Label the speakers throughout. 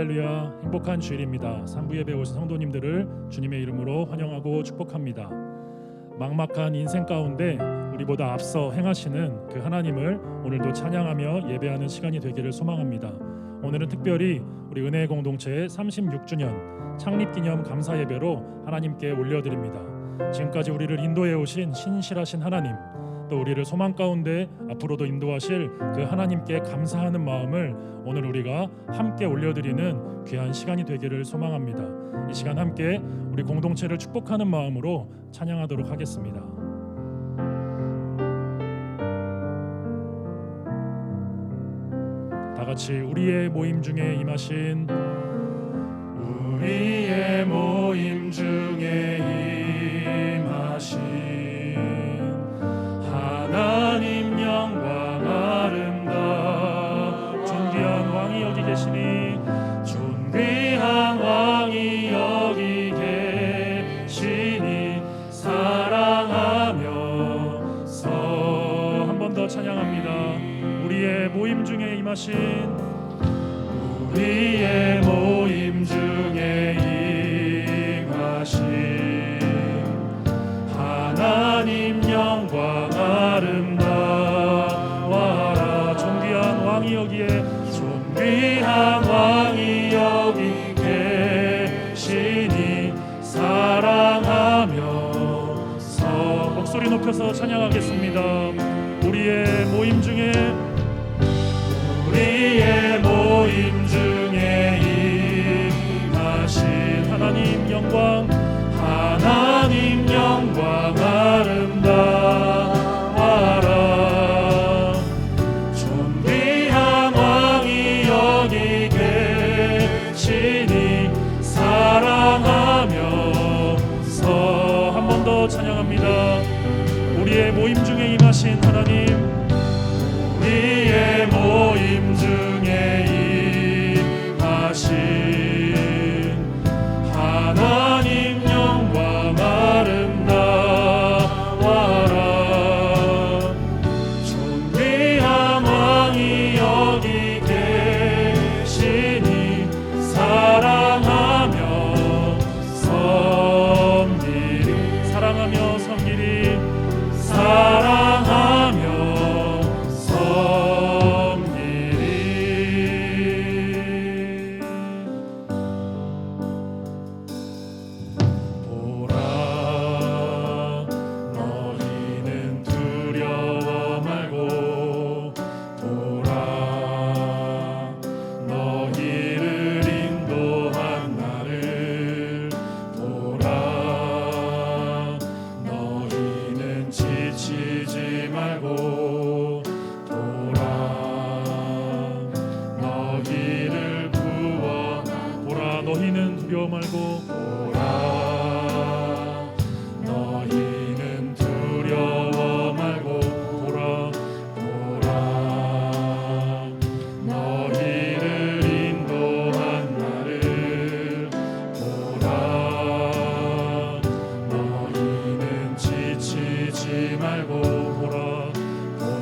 Speaker 1: 할렐루야, 행복한 주일입니다. 3부 예배 오신 성도님들을 주님의 이름으로 환영하고 축복합니다. 막막한 인생 가운데 우리보다 앞서 행하시는 그 하나님을 오늘도 찬양하며 예배하는 시간이 되기를 소망합니다. 오늘은 특별히 우리 은혜의 공동체의 36주년 창립기념 감사 예배로 하나님께 올려드립니다. 지금까지 우리를 인도해 오신 신실하신 하나님, 또 우리를 소망 가운데 앞으로도 인도하실 그 하나님께 감사하는 마음을 오늘 우리가 함께 올려드리는 귀한 시간이 되기를 소망합니다. 이 시간 함께 우리 공동체를 축복하는 마음으로 찬양하도록 하겠습니다. 다 같이 우리의 모임 중에 임하신, 우리의 모임 중에 임하신 하나님 영광 아름다움, 존귀한 왕이 여기 계시니, 존귀한 왕이 여기 계시니 사랑하며서 한 번 더 찬양합니다. 우리의 모임 중에 임하신, 우리의 모임 중에 임하신 하나님 영광 아름다워라. 존귀한 왕이 여기에, 존귀한 왕이 여기 계시니 사랑하며서 목소리 높여서 찬양하겠습니다. 우리의 모임 중에, 우리의 모임 중에 임하신 하나님 영광, 하나님 영광 아름다워라. 존귀한 왕이 여기 계시니 사랑하며서 한 번 더 찬양합니다. 우리의 모임 중에 임하신 하나님, 우리의 모임 중에 임하신 하나님 영광 아름다워라. 존귀한 왕이 여기 계시니 사랑하며 섬기리, 사랑하며 섬기리, 사랑하며 섬기리. 보라, 너희는 두려워 말고, 보라, 너희를 인도한 나를 보라. 너희는 지치지 말고, 보라, 너희를 구원하. 보라, 너희는 두려워 말고, 보라, 너희는 두려워 말고, 보라, 보라, 너희를 인도한 나를 보라. 너희는 지치지 말고, 보라, 보라,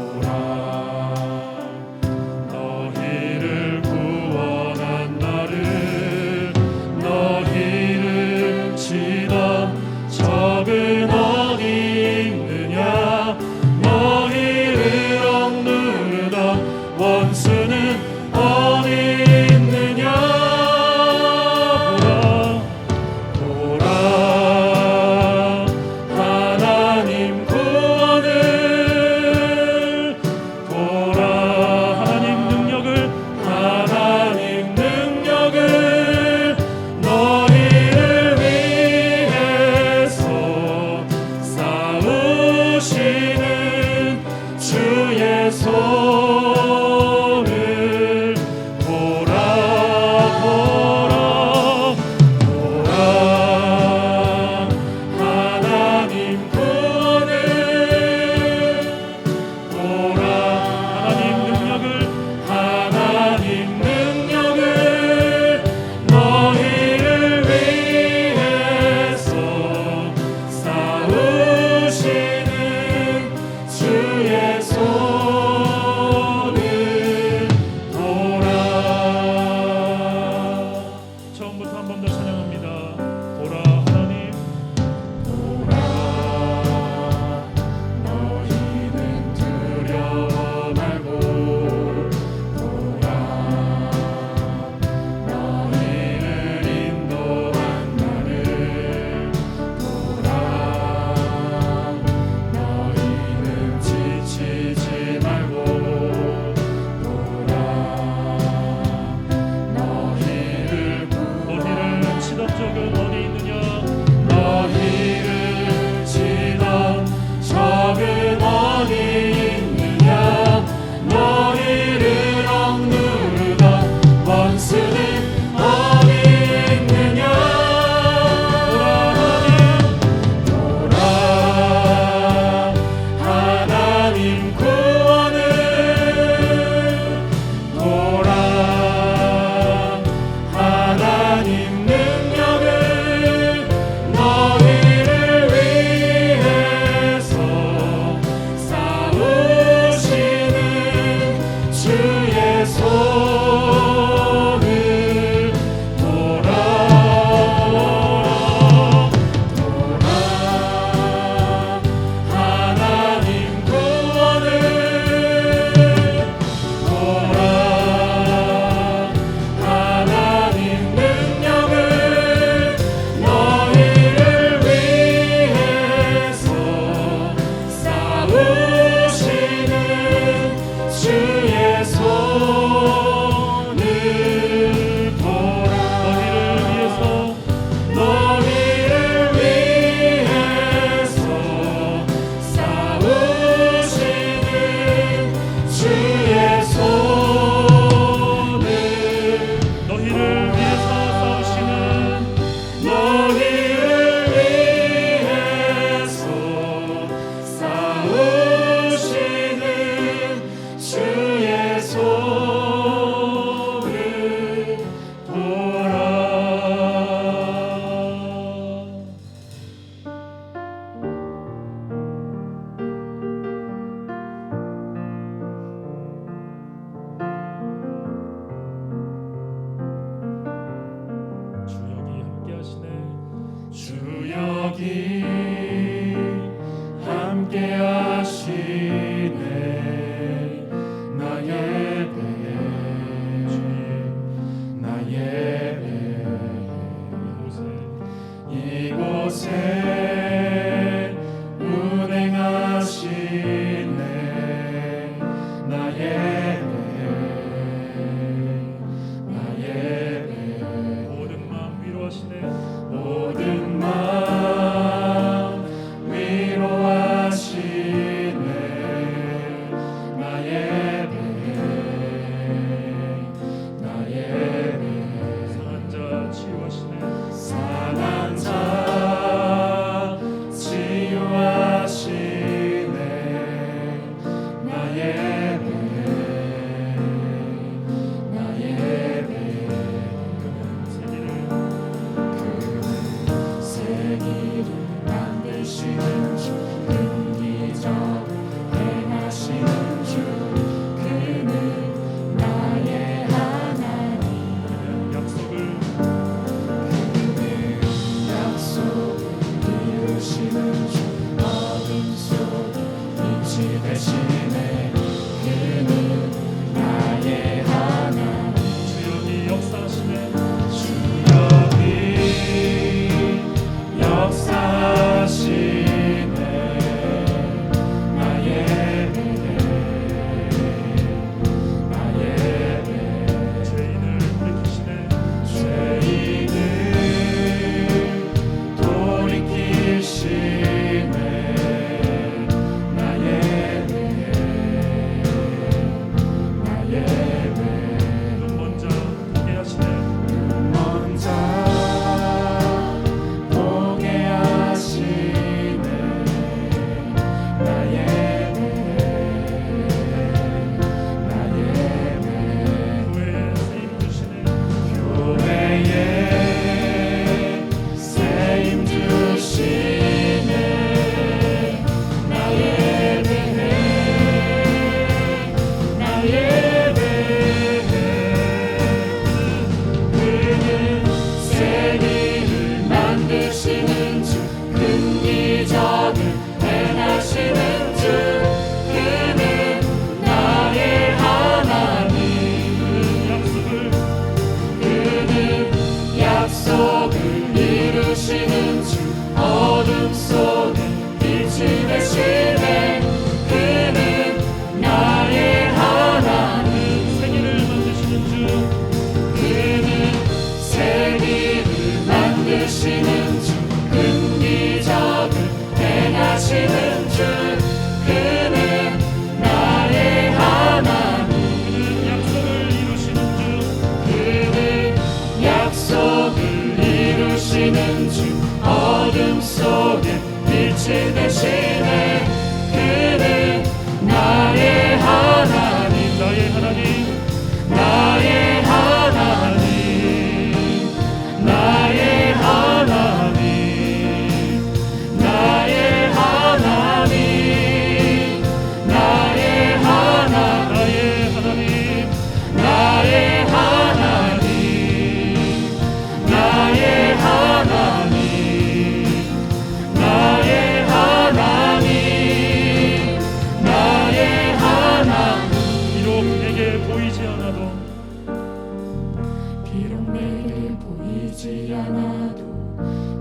Speaker 2: 보이지 않아도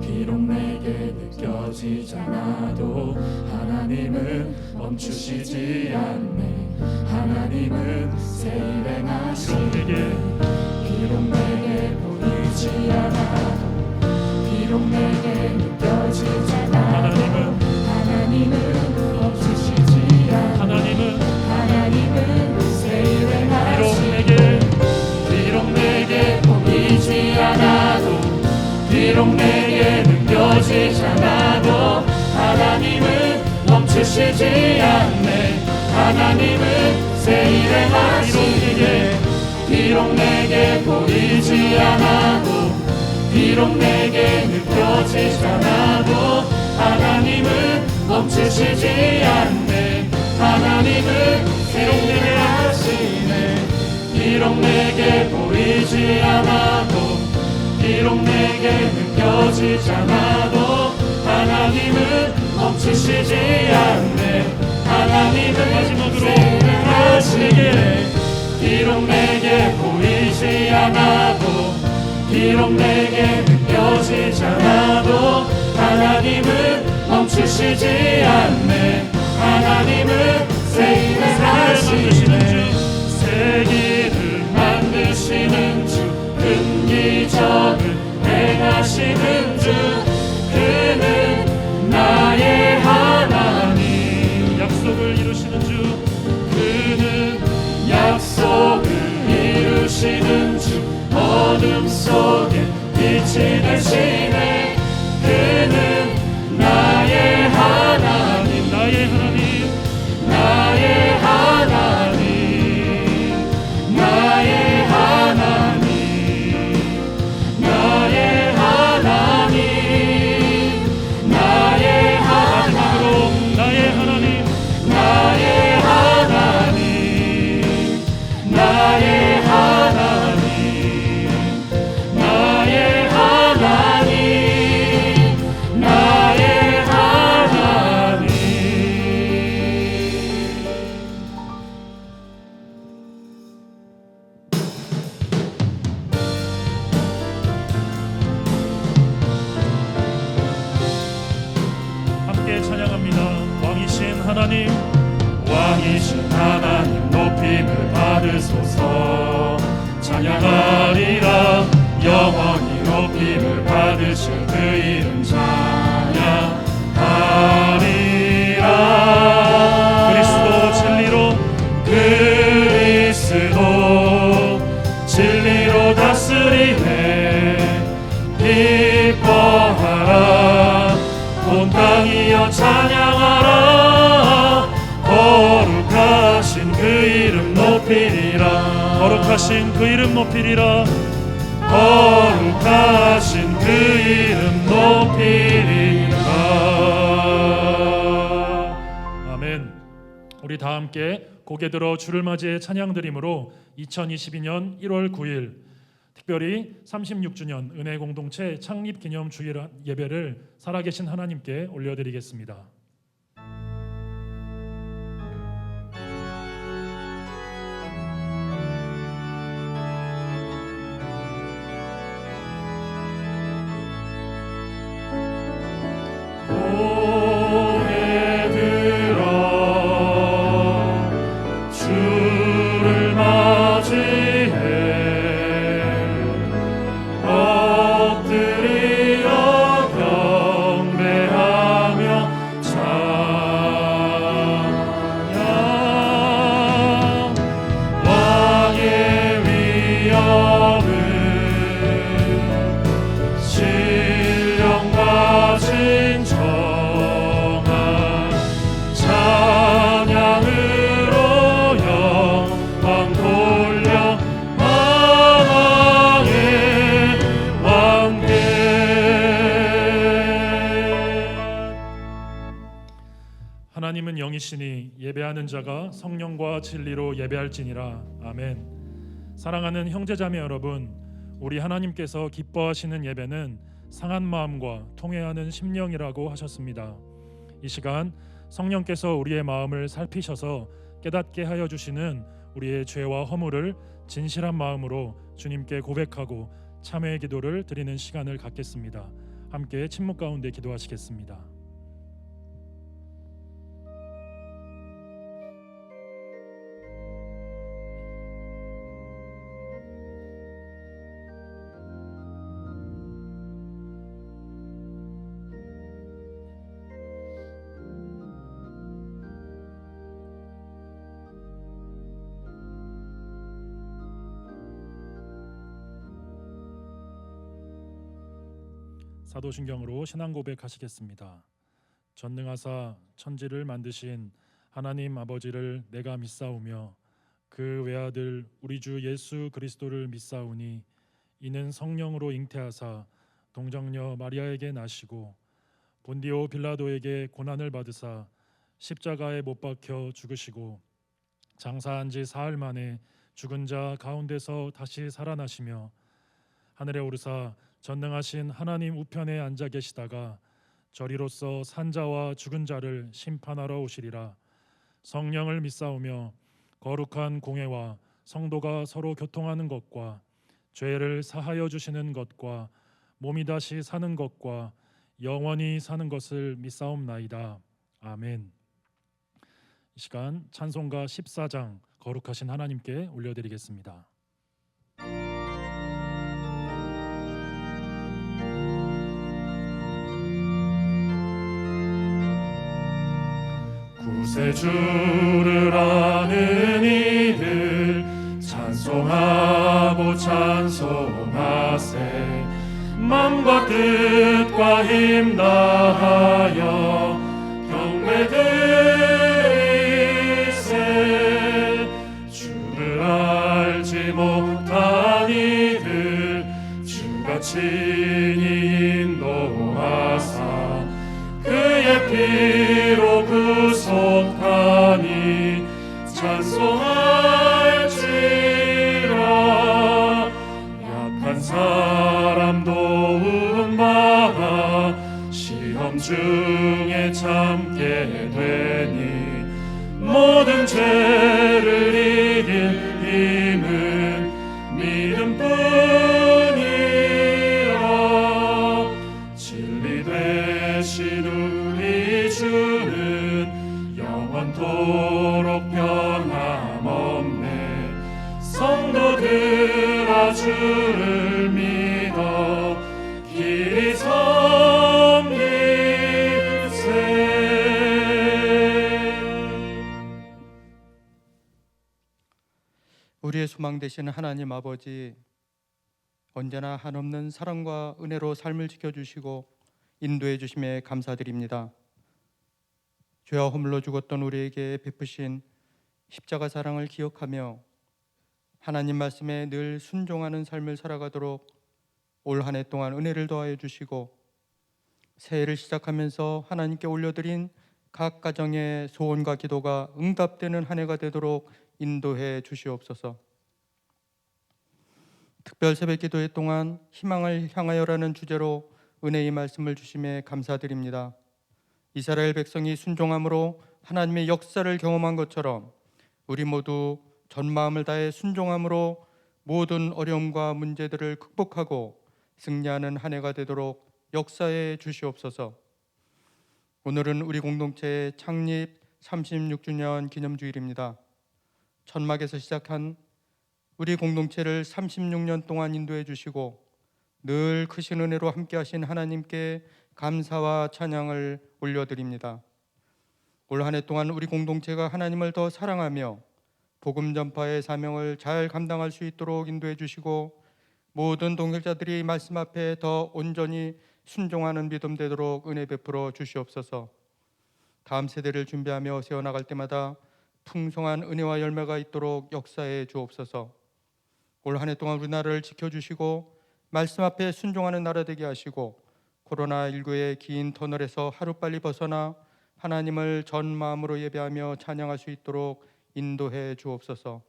Speaker 2: 비록 내게 느껴지잖아도 하나님은 멈추시지 않네. 하나님은 새 일 행하시네. 비록 내게 보이지 않아도 비록 내게 느껴지잖아도 하나님은 멈추시지 않네. 하나님은 새 일 행하시네. 비록 내게 보이지 않아도 비록 내게 느껴지잖아도 하나님은 멈추시지 않네. 하나님은 새 일 행하시네. 비록 내게 보이지 않아도 비록 내게 느껴지잖아도 하나님은 멈추시지 않네. 하나님은 새 일 행하시네. 비록 내게 보이지 않아도 비록 내게 느껴지잖아도 하나님은 멈추시지 않네. 하나님은 마지막으로 하시네. 비록 내게 보이지 않아도 비록 내게 느껴지잖아도 하나님은 멈추시지 않네. 하나님은 새 일을 하시네. 새 길을 만드시는 주 큰 기적을 행하시는 주 그는 나의 하나님. 약속을 이루시는 주 그는 약속을 이루시는 주 어둠 속에 빛이 되시네. 그는 나의 하나님. 나의 하나님. 나의 하나님. 나의 하나님. 나의 하나님. 나의 하나님. 나의 하나님. 나의 하나님. 나의 하나님. 나의 하나님. 나의 하나님. 함께 찬양합니다. 왕이신 하나님. 왕이신 하나님 높임을 받으소서. 찬양하리라. 영원히 높임을 받으실 그 이름 찬양하리라. 그리스도 진리로 다스리네. 기뻐하라. 온 땅이여 찬양하라. 거룩하신 그 이름 높이리라. 거룩하신 그 이름 높이리라. 거룩하신 그 이름 높이리라. 아멘. 우리 다 함께 고개 들어 주를 맞이해 찬양드림으로 2022년 1월 9일 특별히 36주년 은혜 공동체 창립 기념 주일 예배를 살아계신 하나님께 올려드리겠습니다. 하나님은 영이시니 예배하는 자가 성령과 진리로 예배할지니라. 아멘. 사랑하는 형제자매 여러분, 우리 하나님께서 기뻐하시는 예배는 상한 마음과 통회하는 심령이라고 하셨습니다. 이 시간 성령께서 우리의 마음을 살피셔서 깨닫게 하여 주시는 우리의 죄와 허물을 진실한 마음으로 주님께 고백하고
Speaker 1: 참회의 기도를 드리는 시간을 갖겠습니다. 함께 침묵 가운데 기도하시겠습니다. 사도신경으로 신앙 고백하시겠습니다. 전능하사 천지를 만드신 하나님 아버지를 내가 믿사오며 그 외아들 우리 주 예수 그리스도를 믿사오니 이는 성령으로 잉태하사 동정녀 마리아에게 나시고 본디오 빌라도에게 고난을 받으사 십자가에 못 박혀 죽으시고 장사한 지 사흘 만에 죽은 자 가운데서 다시 살아나시며 하늘에 오르사 전능하신 하나님 우편에 앉아 계시다가 저리로서 산자와 죽은 자를 심판하러 오시리라. 성령을 믿사오며 거룩한 공회와 성도가 서로 교통하는 것과 죄를 사하여 주시는 것과 몸이 다시 사는 것과 영원히 사는 것을 믿사옵나이다. 아멘. 이 시간 찬송가 14장 거룩하신 하나님께 올려드리겠습니다.
Speaker 2: 구세주를 아는 이들 찬송하고 찬송하세. 맘과 뜻과 힘 다하여 경배드리세. 주를 알지 못한 이들 주가 친히 인도하사 그의 피로 구속하니 찬송할지라. 약한 사람 도움받아 시험 중에 참게 되니 모든 죄를 이길 힘은 믿음뿐이라. 진리 되신 우리 주는 영원토록 변함없네. 성도들아 주를 믿어 길이 섬기세.
Speaker 3: 우리의 소망 되시는 하나님 아버지, 언제나 한없는 사랑과 은혜로 삶을 지켜주시고 인도해 주심에 감사드립니다. 죄와 허물로 죽었던 우리에게 베푸신 십자가 사랑을 기억하며 하나님 말씀에 늘 순종하는 삶을 살아가도록 올 한 해 동안 은혜를 더하여 주시고 새해를 시작하면서 하나님께 올려드린 각 가정의 소원과 기도가 응답되는 한 해가 되도록 인도해 주시옵소서. 특별 새벽 기도회 동안 희망을 향하여라는 주제로 은혜의 말씀을 주심에 감사드립니다. 이스라엘 백성이 순종함으로 하나님의 역사를 경험한 것처럼 우리 모두 전 마음을 다해 순종함으로 모든 어려움과 문제들을 극복하고 승리하는 한 해가 되도록 역사해 주시옵소서. 오늘은 우리 공동체의 창립 36주년 기념주일입니다. 천막에서 시작한 우리 공동체를 36년 동안 인도해 주시고 늘 크신 은혜로 함께 하신 하나님께 감사와 찬양을 올려드립니다. 올 한 해 동안 우리 공동체가 하나님을 더 사랑하며 복음 전파의 사명을 잘 감당할 수 있도록 인도해 주시고 모든 동역자들이 말씀 앞에 더 온전히 순종하는 믿음 되도록 은혜 베풀어 주시옵소서. 다음 세대를 준비하며 세워나갈 때마다 풍성한 은혜와 열매가 있도록 역사해 주옵소서. 올 한 해 동안 우리나라를 지켜주시고 말씀 앞에 순종하는 나라 되게 하시고 코로나19의 긴 터널에서 하루빨리 벗어나 하나님을 전 마음으로 예배하며 찬양할 수 있도록 인도해 주옵소서.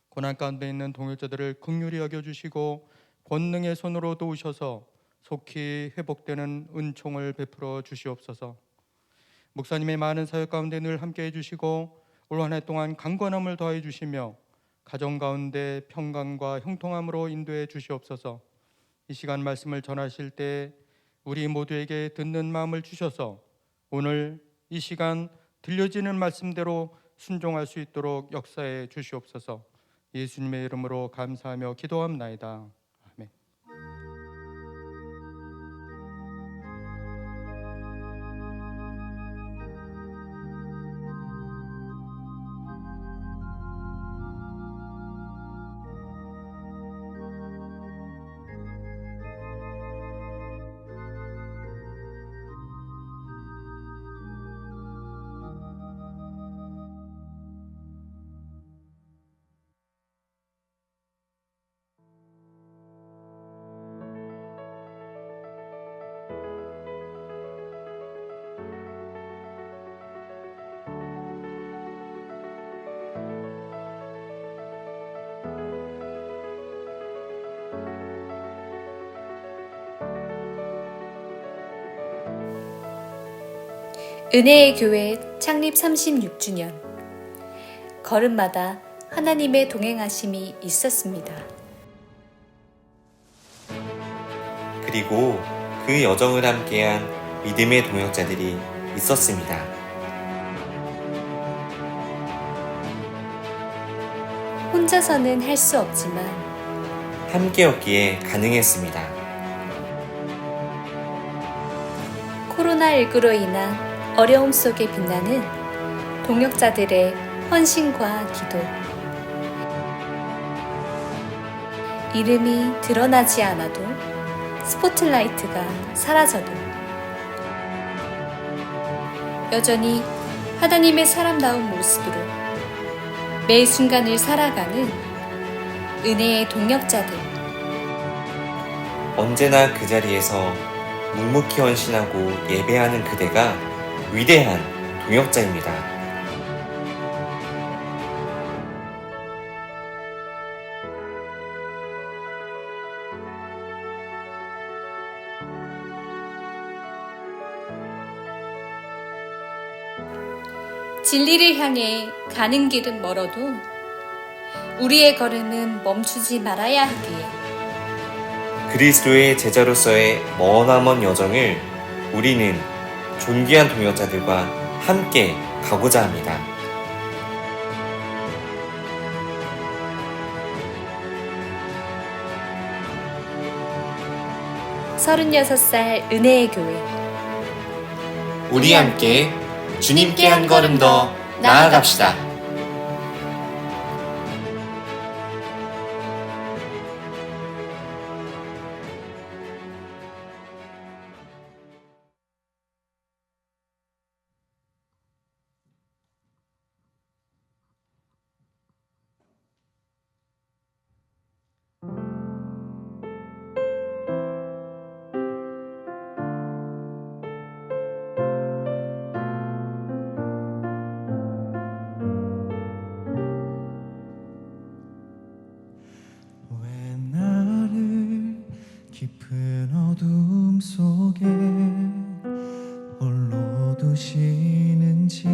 Speaker 3: 고난 가운데 있는 동역자들을 긍휼히 여겨주시고 권능의 손으로 도우셔서 속히 회복되는 은총을 베풀어 주시옵소서. 목사님의 많은 사역 가운데 늘 함께해 주시고 올 한 해 동안 강건함을 더해 주시며 가정 가운데 평강과 형통함으로 인도해 주시옵소서. 이 시간 말씀을 전하실 때 우리 모두에게 듣는 마음을 주셔서 오늘 이 시간 들려지는 말씀대로 순종할 수 있도록 역사해 주시옵소서. 예수님의 이름으로 감사하며 기도합나이다. 아멘.
Speaker 4: 은혜의 교회 창립 36주년. 걸음마다 하나님의 동행하심이 있었습니다.
Speaker 5: 그리고 그 여정을 함께한 믿음의 동역자들이 있었습니다.
Speaker 4: 혼자서는 할 수 없지만
Speaker 5: 함께였기에 가능했습니다.
Speaker 4: 코로나19로 인한 어려움 속에 빛나는 동역자들의 헌신과 기도. 이름이 드러나지 않아도, 스포트라이트가 사라져도 여전히 하나님의 사람다운 모습으로 매 순간을 살아가는 은혜의 동역자들.
Speaker 5: 언제나 그 자리에서 묵묵히 헌신하고 예배하는 그대가 위대한 동역자입니다.
Speaker 4: 진리를 향해 가는 길은 멀어도 우리의 걸음은 멈추지 말아야 하기에
Speaker 5: 그리스도의 제자로서의 머나먼 여정을 우리는 존귀한 동역자들과 함께 가고자 합니다.
Speaker 4: 서른여섯 살 은혜의 교회.
Speaker 5: 우리 함께 주님께 한 걸음 더 나아갑시다.
Speaker 6: 왜 나를 깊은 어둠 속에 홀로 두시는지,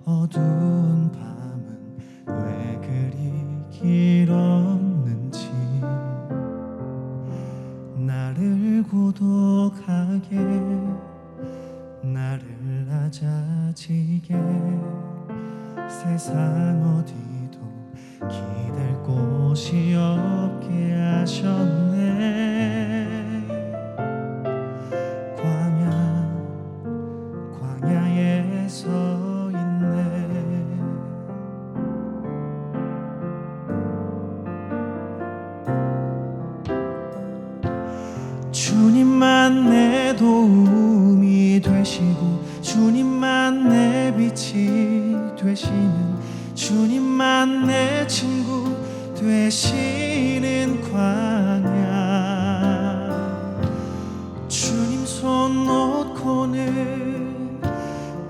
Speaker 6: 어두운 밤은 왜 그리 길었는지, 나를 고독하게, 나를 낮아지게 세상 어디도 기댈 곳이 없게 하셨네. 광야에 서 있네. 주님만 내 도움이 되시고, 주님만 내 빛이 되시는, 주님만 내 친구 되시는 광야. 주님 손 놓고는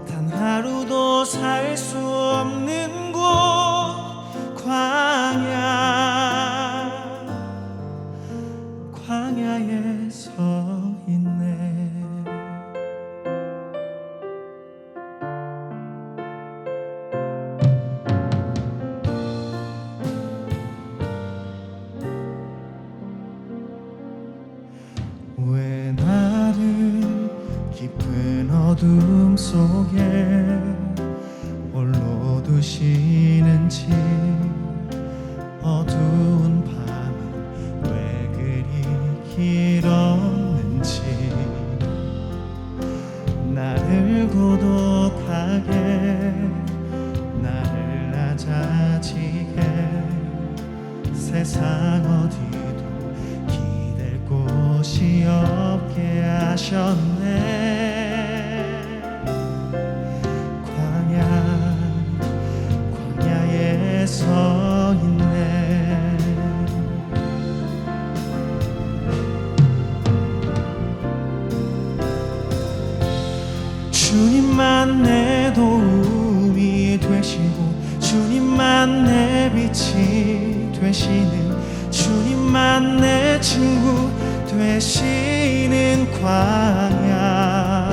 Speaker 6: 단 하루도 살 수 없는 곳, 광야에 서 있네. 속에 홀로 두시는지 어두운 밤은 왜 그리 길었는지 나를 고독하게 나를 낮아지게 세상 어디도 기댈 곳이 없게 하셨네. 광야에 서 있네. 주님만 내 도움이 되시고 주님만 내 빛이 되시는 주님만 내 친구 되시는 광야.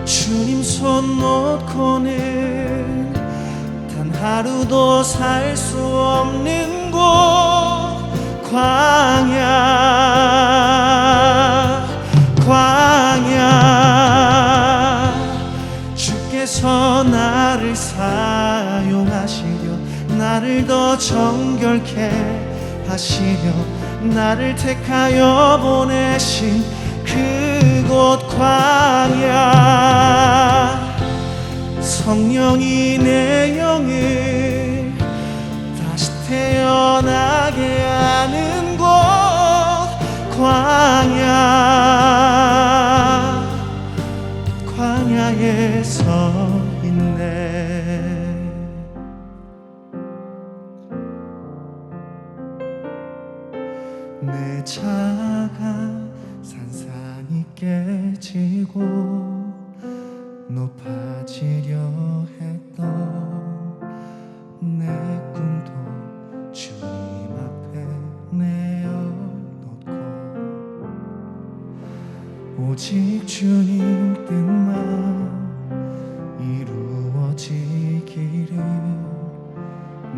Speaker 6: 주님 손 놓고는 단 하루도 살 수 없는 곳 광야 주께서 나를 사용하시려 나를 더 정결케 하시려 나를 택하여 보내신 그곳 광야. 성령이 내 영을 다시 태어나게 하는 곳 광야에 서 있네. 내 자가 산산이 깨지고 높아지려 했던 내 꿈도 주님 앞에 내어놓고 오직 주님 뜻만 이루어지기를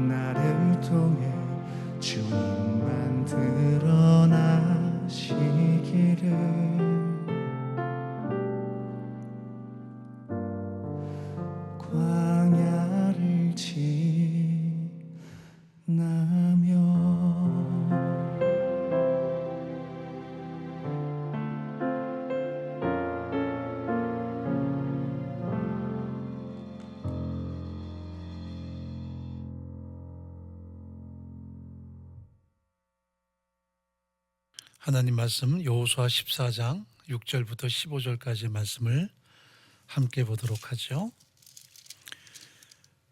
Speaker 6: 나를 통해 주님만 드러나시기를. 광야를 지나며
Speaker 7: 하나님 말씀 여호수아 14장 6절부터 15절까지의 말씀을 함께 보도록 하죠.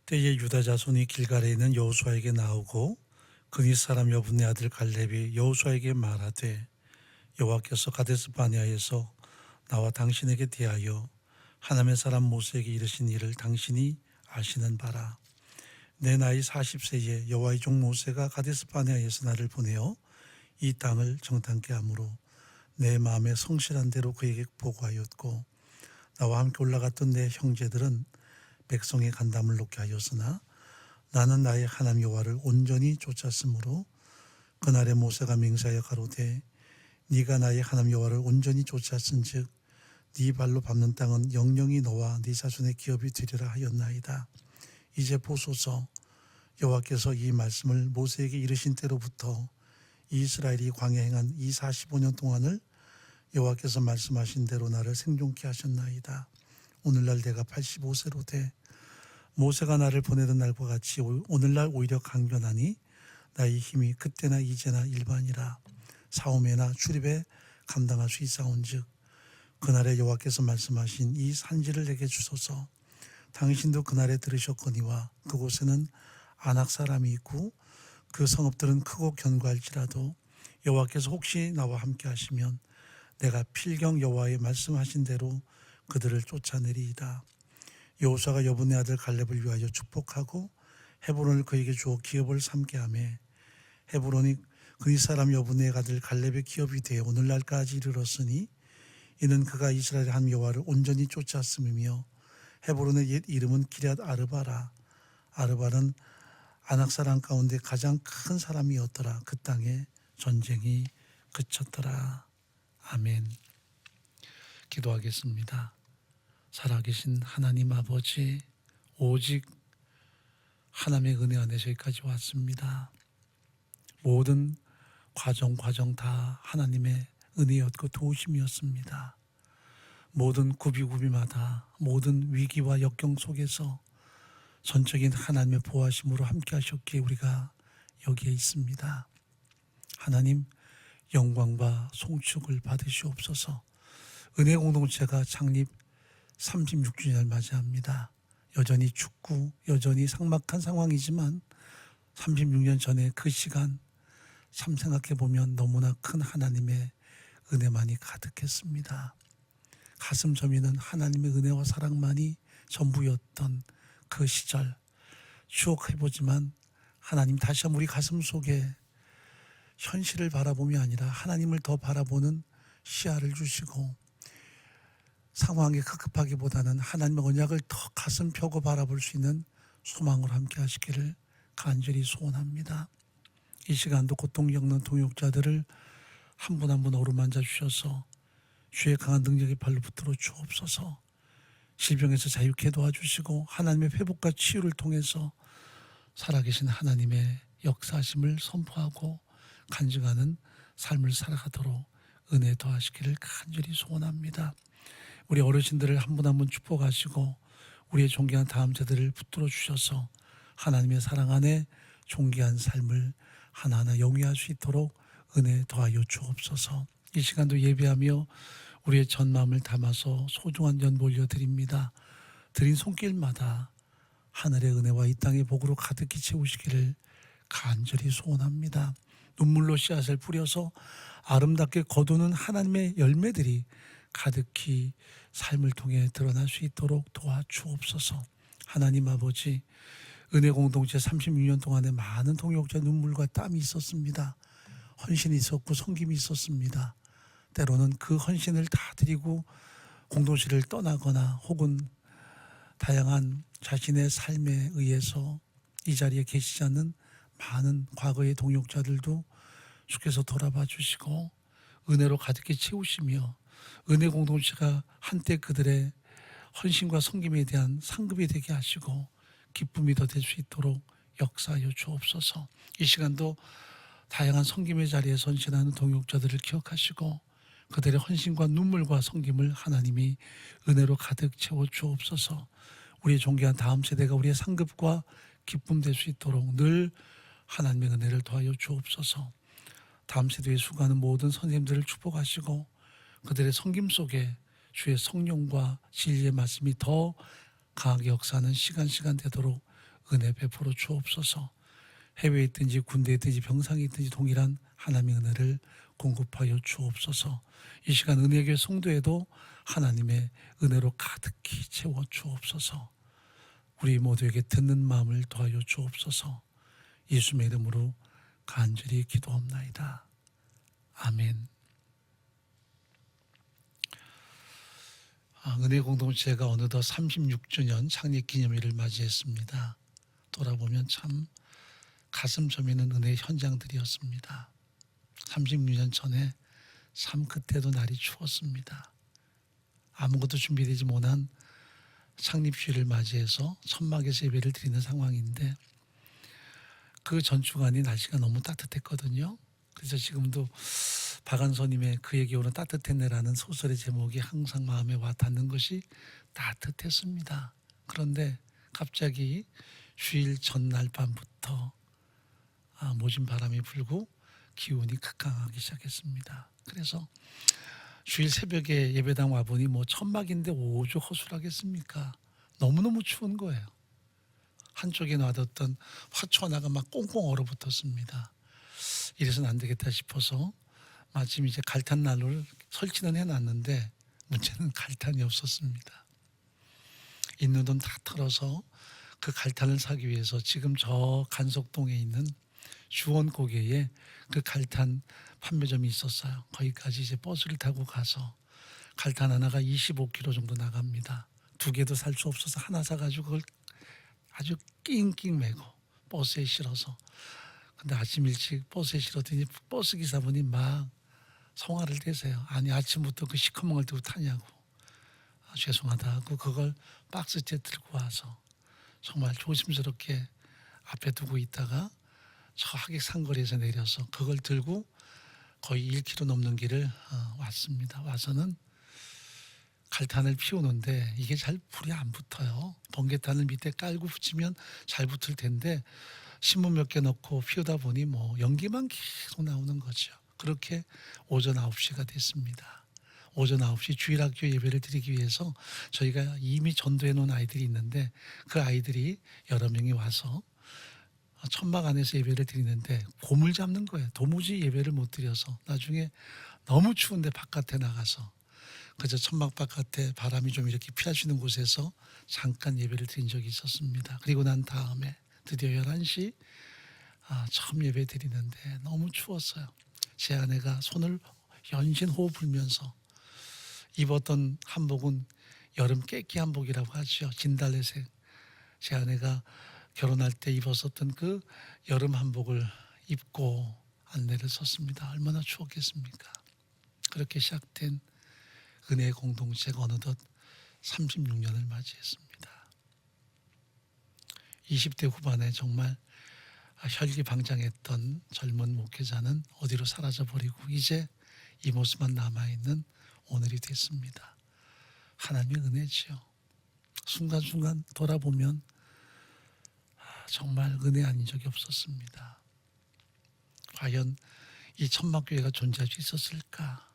Speaker 7: 때에 유다 자손이 길갈에 있는 여호수아에게 나오고 그니 사람 여분의 아들 갈렙이 여호수아에게 말하되 여호와께서 가데스 바네아에서 나와 당신에게 대하여 하나님의 사람 모세에게 이르신 일을 당신이 아시는 바라. 내 나이 40세에 여호와의 종 모세가 가데스 바네아에서 나를 보내어 이 땅을 정탐케 하므로 내 마음에 성실한 대로 그에게 보고하였고 나와 함께 올라갔던 내 형제들은 백성의 간담을 놓게 하였으나 나는 나의 하나님 여호와를 온전히 쫓았으므로 그날에 모세가 맹세하여 가로되 네가 나의 하나님 여호와를 온전히 쫓았은즉 네 발로 밟는 땅은 영영이 너와 네 자손의 기업이 되리라 하였나이다. 이제 보소서 여호와께서 이 말씀을 모세에게 이르신 때로부터 이스라엘이 광야에 행한 이 45년 동안을 여호와께서 말씀하신 대로 나를 생존케 하셨나이다. 오늘날 내가 85세로 돼 모세가 나를 보내던 날과 같이 오늘날 오히려 강변하니 나의 힘이 그때나 이제나 일반이라. 사오매나 출입에 감당할 수 있사온즉 그날에 여호와께서 말씀하신 이 산지를 내게 주소서. 당신도 그날에 들으셨거니와 그곳에는 아낙 사람이 있고 그 성읍들은 크고 견고할지라도 여호와께서 혹시 나와 함께 하시면 내가 필경 여호와의 말씀하신 대로 그들을 쫓아내리이다. 여호수아가 여분의 아들 갈렙을 위하여 축복하고 헤브론을 그에게 주어 기업을 삼게 하매 헤브론이 그의 사람 여분의 아들 갈렙의 기업이 되어 오늘날까지 이르렀으니 이는 그가 이스라엘 하나님 여호와를 온전히 쫓았음이며 헤브론의 옛 이름은 기럇 아르바라. 아르바는 아낙 사람 가운데 가장 큰 사람이었더라. 그 땅에 전쟁이 그쳤더라. 아멘. 기도하겠습니다. 살아계신 하나님 아버지, 오직 하나님의 은혜 안에 저희까지 왔습니다. 모든 과정 다 하나님의 은혜였고 도우심이었습니다. 모든 구비마다 모든 위기와 역경 속에서 전적인 하나님의 보호하심으로 함께 하셨기에 우리가 여기에 있습니다. 하나님 영광과 송축을 받으시옵소서. 은혜 공동체가 창립 36주년을 맞이합니다. 여전히 춥고 여전히 삭막한 상황이지만 36년 전에 그 시간 참 생각해 보면 너무나 큰 하나님의 은혜만이 가득했습니다. 가슴 저미는 하나님의 은혜와 사랑만이 전부였던 그 시절 추억해보지만 하나님 다시 한번 우리 가슴 속에 현실을 바라봄이 아니라 하나님을 더 바라보는 시야를 주시고 상황에 급급하기보다는 하나님의 언약을 더 가슴 펴고 바라볼 수 있는 소망으로 함께 하시기를 간절히 소원합니다. 이 시간도 고통 겪는 동역자들을 한 분 한 분 어루만져 주셔서 주의 강한 능력의 발로 붙들어 주옵소서. 질병에서 자유케 도와주시고 하나님의 회복과 치유를 통해서 살아계신 하나님의 역사하심을 선포하고 간증하는 삶을 살아가도록 은혜 더하시기를 간절히 소원합니다. 우리 어르신들을 한 분 한 분 축복하시고 우리의 존귀한 다음 세대를 붙들어 주셔서 하나님의 사랑 안에 존귀한 삶을 하나하나 영위할 수 있도록 은혜 더하여 주옵소서. 이 시간도 예배하며 우리의 전 마음을 담아서 소중한 연보 올려드립니다. 드린 손길마다 하늘의 은혜와 이 땅의 복으로 가득히 채우시기를 간절히 소원합니다. 눈물로 씨앗을 뿌려서 아름답게 거두는 하나님의 열매들이 가득히 삶을 통해 드러날 수 있도록 도와주옵소서. 하나님 아버지, 은혜 공동체 36년 동안에 많은 동역자 눈물과 땀이 있었습니다. 헌신이 있었고 섬김이 있었습니다. 때로는 그 헌신을 다 드리고 공동체를 떠나거나 혹은 다양한 자신의 삶에 의해서 이 자리에 계시지 않는 많은 과거의 동역자들도 주께서 돌아봐 주시고 은혜로 가득히 채우시며 은혜 공동체가 한때 그들의 헌신과 섬김에 대한 상급이 되게 하시고 기쁨이 더 될 수 있도록 역사하여 주옵소서. 이 시간도 다양한 섬김의 자리에 헌신하는 동역자들을 기억하시고 그들의 헌신과 눈물과 섬김을 하나님이 은혜로 가득 채워 주옵소서. 우리의 존귀한 다음 세대가 우리의 상급과 기쁨 될 수 있도록 늘 하나님의 은혜를 더하여 주옵소서. 다음 세대에 수고하는 모든 선생님들을 축복하시고 그들의 섬김 속에 주의 성령과 진리의 말씀이 더 강하게 역사하는 시간 되도록 은혜 베풀어 주옵소서. 해외에 있든지 군대에 있든지 병상에 있든지 동일한 하나님의 은혜를 공급하여 주옵소서. 이 시간 은혜교회 성도에도 하나님의 은혜로 가득히 채워 주옵소서. 우리 모두에게 듣는 마음을 더하여 주옵소서. 예수님의 이름으로 간절히 기도합나이다. 아멘. 은혜 공동체가 어느덧 36주년 창립 기념일을 맞이했습니다. 돌아보면 참 가슴 저미는 은혜의 현장들이었습니다. 36년 전에 삶 그때도 날이 추웠습니다. 아무것도 준비되지 못한 창립주일을 맞이해서 천막에서 예배를 드리는 상황인데 그 전주간이 날씨가 너무 따뜻했거든요. 그래서 지금도 박안서님의 그에게 오는 따뜻했네라는 소설의 제목이 항상 마음에 와 닿는 것이 따뜻했습니다. 그런데 갑자기 주일 전날 밤부터 모진 바람이 불고 기온이 극강하기 시작했습니다. 그래서 주일 새벽에 예배당 와보니 뭐 천막인데 오죽 허술하겠습니까? 너무너무 추운 거예요. 한쪽에 놔뒀던 화초 하나가 막 꽁꽁 얼어붙었습니다. 이래서는 안 되겠다 싶어서 마침 이제 갈탄 난로를 설치는 해놨는데 문제는 갈탄이 없었습니다. 있는 돈 다 털어서 그 갈탄을 사기 위해서 지금 저 간석동에 있는 주원고개에 그 갈탄 판매점이 있었어요. 거기까지 이제 버스를 타고 가서 갈탄 하나가 25kg 정도 나갑니다. 두 개도 살 수 없어서 하나 사가지고 그걸 아주 낑낑 매고 버스에 실어서 근데 아침 일찍 버스에 실었더니 버스 기사분이 막 성화를 대세요. 아니 아침부터 그 시커먼 걸 들고 타냐고 죄송하다 하고 그걸 박스째 들고 와서 정말 조심스럽게 앞에 두고 있다가 저 하객 상거리에서 내려서 그걸 들고 거의 1km 넘는 길을 왔습니다. 와서는 갈탄을 피우는데 이게 잘 불이 안 붙어요. 번개탄을 밑에 깔고 붙이면 잘 붙을 텐데 신문 몇 개 넣고 피우다 보니 뭐 연기만 계속 나오는 거죠. 그렇게 오전 9시가 됐습니다. 오전 9시 주일학교 예배를 드리기 위해서 저희가 이미 전도해 놓은 아이들이 있는데 그 아이들이 여러 명이 와서 천막 안에서 예배를 드리는데 곰을 잡는 거예요. 도무지 예배를 못 드려서 나중에 너무 추운데 바깥에 나가서 그저 천막 바깥에 바람이 좀 이렇게 피할 수 있는 곳에서 잠깐 예배를 드린 적이 있었습니다. 그리고 난 다음에 드디어 11시 처음 예배 드리는데 너무 추웠어요. 제 아내가 손을 연신 호흡 불면서 입었던 한복은 여름 깨끼 한복이라고 하죠. 진달래색. 제 아내가 결혼할 때 입었었던 그 여름 한복을 입고 안내를 섰습니다. 얼마나 추웠겠습니까? 그렇게 시작된 은혜의 공동체가 어느덧 36년을 맞이했습니다. 20대 후반에 정말 혈기방장했던 젊은 목회자는 어디로 사라져버리고 이제 이 모습만 남아있는 오늘이 됐습니다. 하나님의 은혜지요. 순간순간 돌아보면 정말 은혜 아닌 적이 없었습니다. 과연 이 천막교회가 존재할 수 있었을까?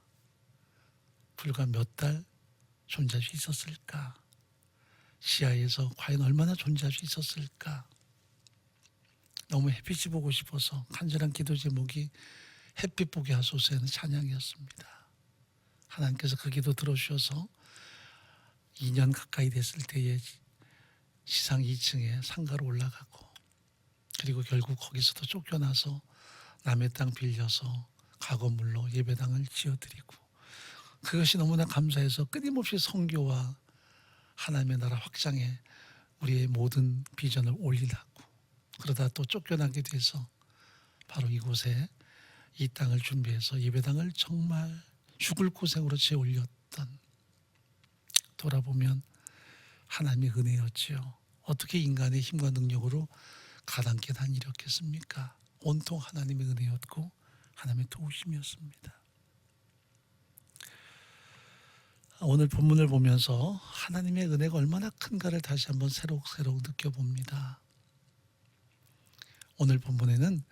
Speaker 7: 불과 몇 달 존재할 수 있었을까? 시야에서 과연 얼마나 존재할 수 있었을까? 너무 햇빛이 보고 싶어서 간절한 기도 제목이 햇빛 보게 하소서의 찬양이었습니다. 하나님께서 그 기도 들어주셔서 2년 가까이 됐을 때에 시상 2층에 상가로 올라가고 그리고 결국 거기서도 쫓겨나서 남의 땅 빌려서 가건물로 예배당을 지어드리고 그것이 너무나 감사해서 끊임없이 선교와 하나님의 나라 확장에 우리의 모든 비전을 올리라고 그러다 또 쫓겨나게 돼서 바로 이곳에 이 땅을 준비해서 예배당을 정말 죽을 고생으로 채 올렸던 돌아보면 하나님의 은혜였지요. 어떻게 인간의 힘과 능력으로 가당케 단 일이었겠습니까? 온통 하나님의 은혜였고 하나님의 도우심이었습니다. 오늘 본문을 보면서 하나님의 은혜가 얼마나 큰가를 다시 한번 새록새록 느껴봅니다. 오늘 본문에는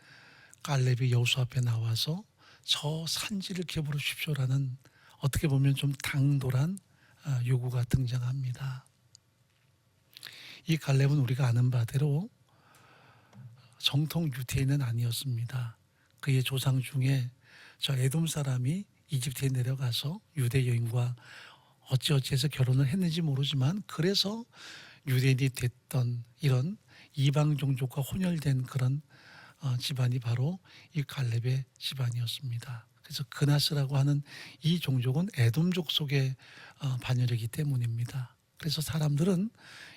Speaker 7: 갈렙이 여호수 앞에 나와서 저 산지를 기업으로 주십시오라는 어떻게 보면 좀 당돌한 요구가 등장합니다. 이 갈렙은 우리가 아는 바대로 정통 유대인은 아니었습니다. 그의 조상 중에 저 에돔 사람이 이집트에 내려가서 유대 여인과 어찌어찌해서 결혼을 했는지 모르지만 그래서 유대인이 됐던 이런 이방 종족과 혼혈된 그런 집안이 바로 이 갈렙의 집안이었습니다. 그래서 그나스라고 하는 이 종족은 에돔족 속의 반열이기 때문입니다. 그래서 사람들은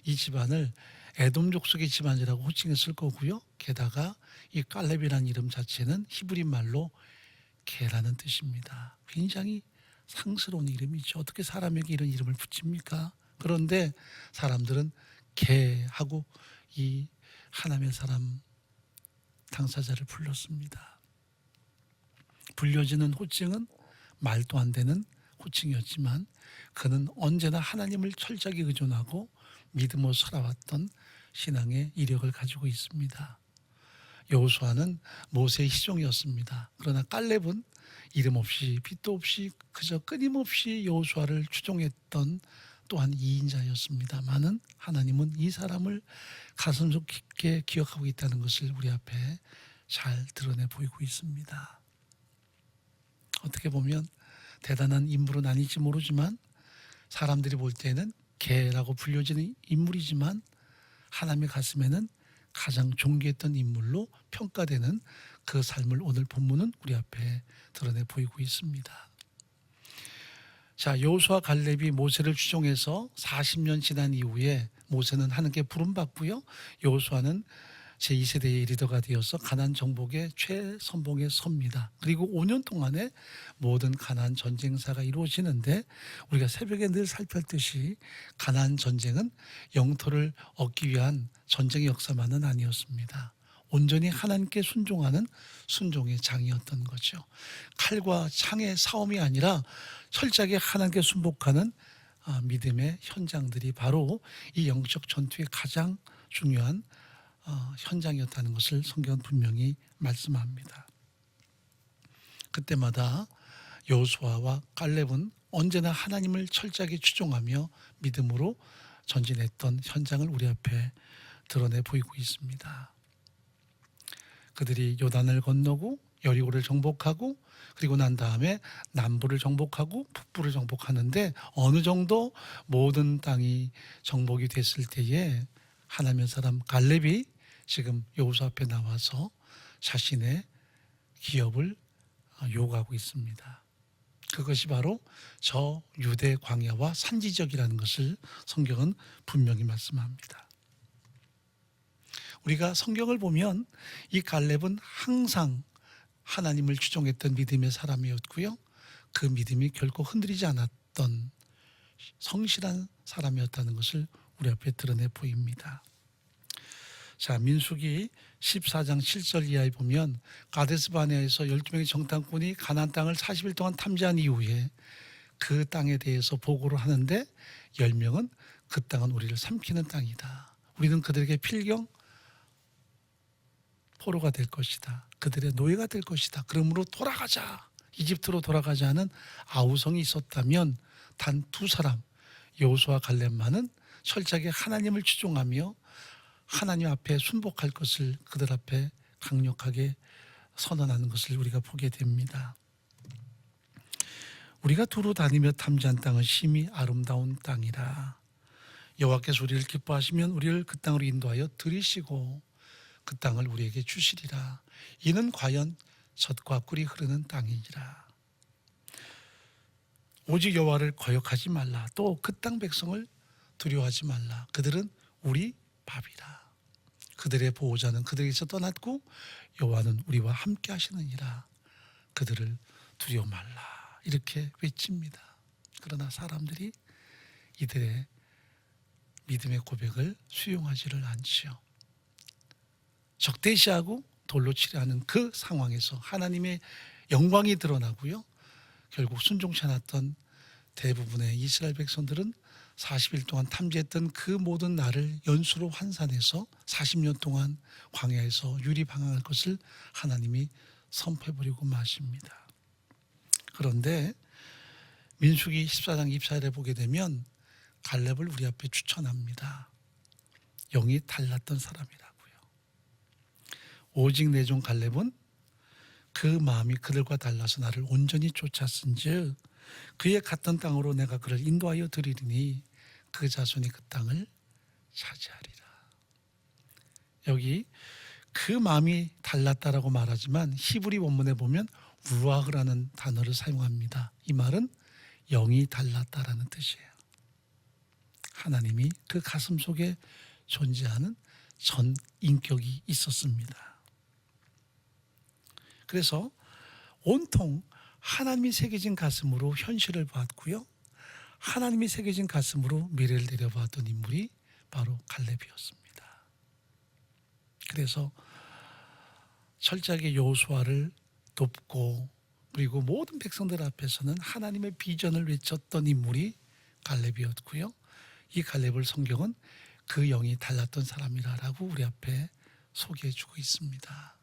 Speaker 7: 이 집안을 에돔족 속의 집안이라고 호칭했을 거고요. 게다가 이 갈렙이라는 이름 자체는 히브리 말로 개라는 뜻입니다. 굉장히 상스러운 이름이죠. 어떻게 사람에게 이런 이름을 붙입니까? 그런데 사람들은 개하고 이 하나님의 사람 당사자를 불렀습니다. 불려지는 호칭은 말도 안 되는 호칭이었지만 그는 언제나 하나님을 철저하게 의존하고 믿음으로 살아왔던 신앙의 이력을 가지고 있습니다. 여호수아는 모세의 시종이었습니다. 그러나 갈렙은 이름 없이 빛도 없이 그저 끊임없이 여호수아를 추종했던 또한 2인자였습니다마는 하나님은 이 사람을 가슴속 깊게 기억하고 있다는 것을 우리 앞에 잘 드러내 보이고 있습니다. 어떻게 보면 대단한 인물은 아닐지 모르지만 사람들이 볼 때는 개라고 불려지는 인물이지만 하나님의 가슴에는 가장 존귀했던 인물로 평가되는 그 삶을 오늘 본문은 우리 앞에 드러내 보이고 있습니다. 자, 여호수아 갈렙이 모세를 추종해서 40년 지난 이후에 모세는 하나님께 부름받고요. 여호수아는 제2세대의 리더가 되어서 가나안 정복의 최선봉에 섭니다. 그리고 5년 동안에 모든 가나안 전쟁사가 이루어지는데 우리가 새벽에 늘 살폈듯이 가나안 전쟁은 영토를 얻기 위한 전쟁의 역사만은 아니었습니다. 온전히 하나님께 순종하는 순종의 장이었던 거죠. 칼과 창의 싸움이 아니라 철저하게 하나님께 순복하는 믿음의 현장들이 바로 이 영적 전투의 가장 중요한 현장이었다는 것을 성경은 분명히 말씀합니다. 그때마다 여호수아와 갈렙은 언제나 하나님을 철저하게 추종하며 믿음으로 전진했던 현장을 우리 앞에 드러내 보이고 있습니다. 그들이 요단을 건너고 여리고를 정복하고 그리고 난 다음에 남부를 정복하고 북부를 정복하는데 어느 정도 모든 땅이 정복이 됐을 때에 하나님의 사람 갈렙이 지금 여호수아 앞에 나와서 자신의 기업을 요구하고 있습니다. 그것이 바로 저 유대 광야와 산지적이라는 것을 성경은 분명히 말씀합니다. 우리가 성경을 보면 이 갈렙은 항상 하나님을 추종했던 믿음의 사람이었고요. 그 믿음이 결코 흔들리지 않았던 성실한 사람이었다는 것을 우리 앞에 드러내 보입니다. 자, 민수기 14장 7절 이하에 보면 가데스 바네아에서 12명의 정탐꾼이 가나안 땅을 40일 동안 탐지한 이후에 그 땅에 대해서 보고를 하는데 10명은 그 땅은 우리를 삼키는 땅이다. 우리는 그들에게 필경 포로가 될 것이다. 그들의 노예가 될 것이다. 그러므로 돌아가자. 이집트로 돌아가자 하는 아우성이 있었다면 단 두 사람 여호수아 갈렙만은 철저하게 하나님을 추종하며 하나님 앞에 순복할 것을 그들 앞에 강력하게 선언하는 것을 우리가 보게 됩니다. 우리가 두루 다니며 탐지한 땅은 심히 아름다운 땅이라. 여호와께서 우리를 기뻐하시면 우리를 그 땅으로 인도하여 들이시고 그 땅을 우리에게 주시리라. 이는 과연 젖과 꿀이 흐르는 땅이니라. 오직 여호와를 거역하지 말라. 또 그 땅 백성을 두려워하지 말라. 그들은 우리 밥이라. 그들의 보호자는 그들에게서 떠났고 여호와는 우리와 함께 하시느니라. 그들을 두려워 말라. 이렇게 외칩니다. 그러나 사람들이 이들의 믿음의 고백을 수용하지를 않지요. 적대시하고 돌로 치려 하는 그 상황에서 하나님의 영광이 드러나고요. 결국 순종치 않았던 대부분의 이스라엘 백성들은 40일 동안 탐지했던 그 모든 날을 연수로 환산해서 40년 동안 광야에서 유리방황할 것을 하나님이 선포해버리고 마십니다. 그런데 민수기 14장 24절에 보게 되면 갈렙을 우리 앞에 추천합니다. 영이 달랐던 사람이라고요. 오직 내 종 갈렙은 그 마음이 그들과 달라서 나를 온전히 쫓았은즉 그의 갔던 땅으로 내가 그를 인도하여 드리리니 그 자손이 그 땅을 차지하리라. 여기 그 마음이 달랐다라고 말하지만 히브리 원문에 보면 루아흐라는 단어를 사용합니다. 이 말은 영이 달랐다라는 뜻이에요. 하나님이 그 가슴 속에 존재하는 전 인격이 있었습니다. 그래서 온통 하나님이 새겨진 가슴으로 현실을 봤고요. 하나님이 새겨진 가슴으로 미래를 내려봤던 인물이 바로 갈렙이었습니다. 그래서 철저하게 여호수아를 돕고 그리고 모든 백성들 앞에서는 하나님의 비전을 외쳤던 인물이 갈렙이었고요. 이 갈렙을 성경은 그 영이 달랐던 사람이라고 우리 앞에 소개해 주고 있습니다.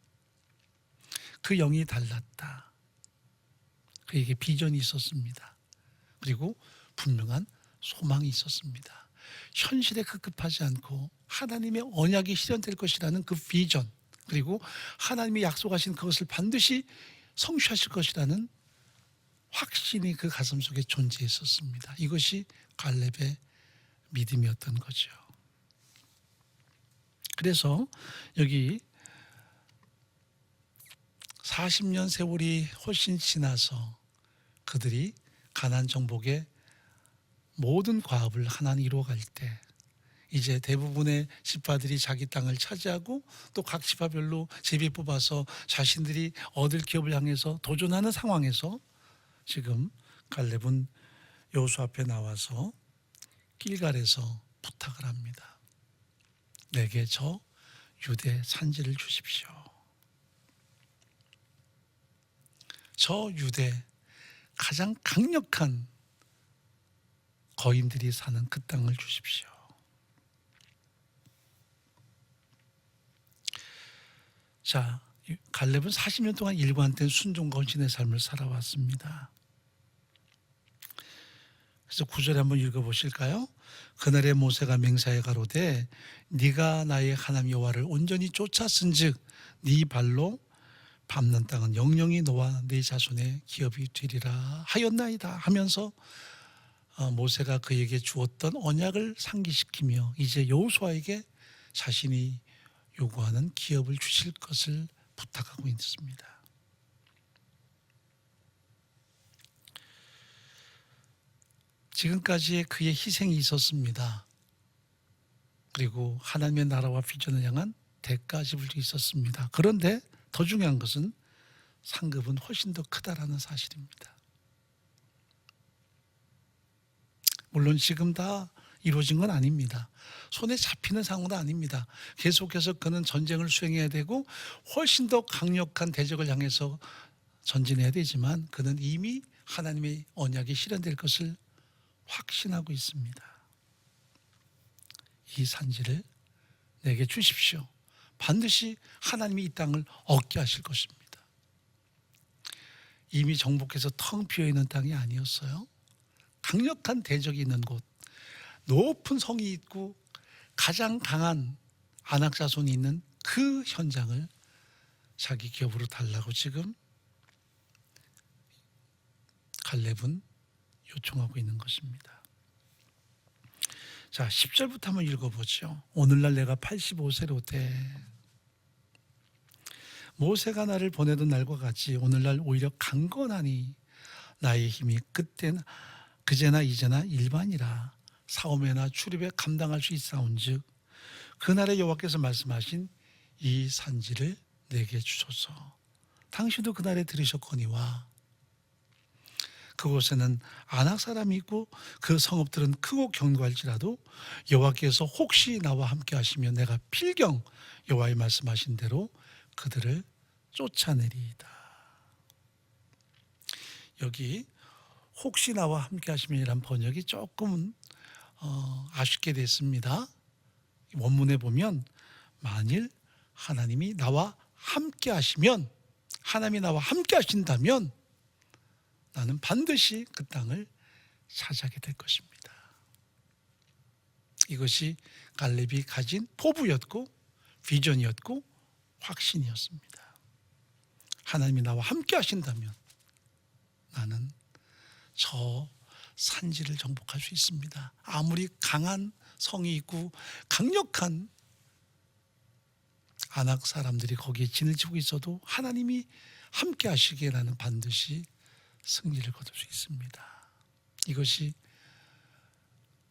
Speaker 7: 그 영이 달랐다. 그에게 비전이 있었습니다. 그리고 분명한 소망이 있었습니다. 현실에 급급하지 않고 하나님의 언약이 실현될 것이라는 그 비전, 그리고 하나님이 약속하신 그것을 반드시 성취하실 것이라는 확신이 그 가슴 속에 존재했었습니다. 이것이 갈렙의 믿음이었던 거죠. 그래서 여기 40년 세월이 훨씬 지나서 그들이 가나안 정복의 모든 과업을 하나님 이루어갈 때 이제 대부분의 지파들이 자기 땅을 차지하고 또 각 지파별로 제비 뽑아서 자신들이 얻을 기업을 향해서 도전하는 상황에서 지금 갈렙은 여호수아 앞에 나와서 길갈에서 부탁을 합니다. 내게 저 유대 산지를 주십시오. 저 유대 가장 강력한 거인들이 사는 그 땅을 주십시오. 자, 갈렙은 40년 동안 일관된 순종과 헌신의 삶을 살아왔습니다. 그래서 9절에 한번 읽어보실까요? 그날에 모세가 맹세하여 가로되 네가 나의 하나님 여호와를 온전히 쫓았은즉 네 발로 밟는 땅은 영영이 너와 네 자손의 기업이 되리라 하였나이다 하면서 모세가 그에게 주었던 언약을 상기시키며 이제 여호수아에게 자신이 요구하는 기업을 주실 것을 부탁하고 있습니다. 지금까지의 그의 희생이 있었습니다. 그리고 하나님의 나라와 비전을 향한 대가 지불도 있었습니다. 그런데 더 중요한 것은 상급은 훨씬 더 크다라는 사실입니다. 물론 지금 다 이루어진 건 아닙니다. 손에 잡히는 상황도 아닙니다. 계속해서 그는 전쟁을 수행해야 되고 훨씬 더 강력한 대적을 향해서 전진해야 되지만 그는 이미 하나님의 언약이 실현될 것을 확신하고 있습니다. 이 산지를 내게 주십시오. 반드시 하나님이 이 땅을 얻게 하실 것입니다. 이미 정복해서 텅 비어있는 땅이 아니었어요. 강력한 대적이 있는 곳, 높은 성이 있고 가장 강한 아낙 자손이 있는 그 현장을 자기 기업으로 달라고 지금 갈렙은 요청하고 있는 것입니다. 자, 10절부터 한번 읽어보죠. 오늘날 내가 85세로 돼. 모세가 나를 보내던 날과 같이 오늘날 오히려 강건하니 나의 힘이 그제나 이제나 일반이라 사오매나 출입에 감당할 수 있사온즉 그날에 여호와께서 말씀하신 이 산지를 내게 주소서. 당신도 그날에 들으셨거니와 그곳에는 아낙 사람이 있고 그 성읍들은 크고 견고할지라도 여호와께서 혹시 나와 함께 하시면 내가 필경 여호와의 말씀하신 대로 그들을 쫓아내리이다. 여기 혹시 나와 함께 하시면이란 번역이 조금 아쉽게 됐습니다. 원문에 보면 만일 하나님이 나와 함께 하시면, 하나님이 나와 함께 하신다면 나는 반드시 그 땅을 차지하게 될 것입니다. 이것이 갈렙이 가진 포부였고 비전이었고 확신이었습니다. 하나님이 나와 함께 하신다면 나는 저 산지를 정복할 수 있습니다. 아무리 강한 성이 있고 강력한 아낙 사람들이 거기에 진을 치고 있어도 하나님이 함께 하시기에 나는 반드시 승리를 거둘 수 있습니다. 이것이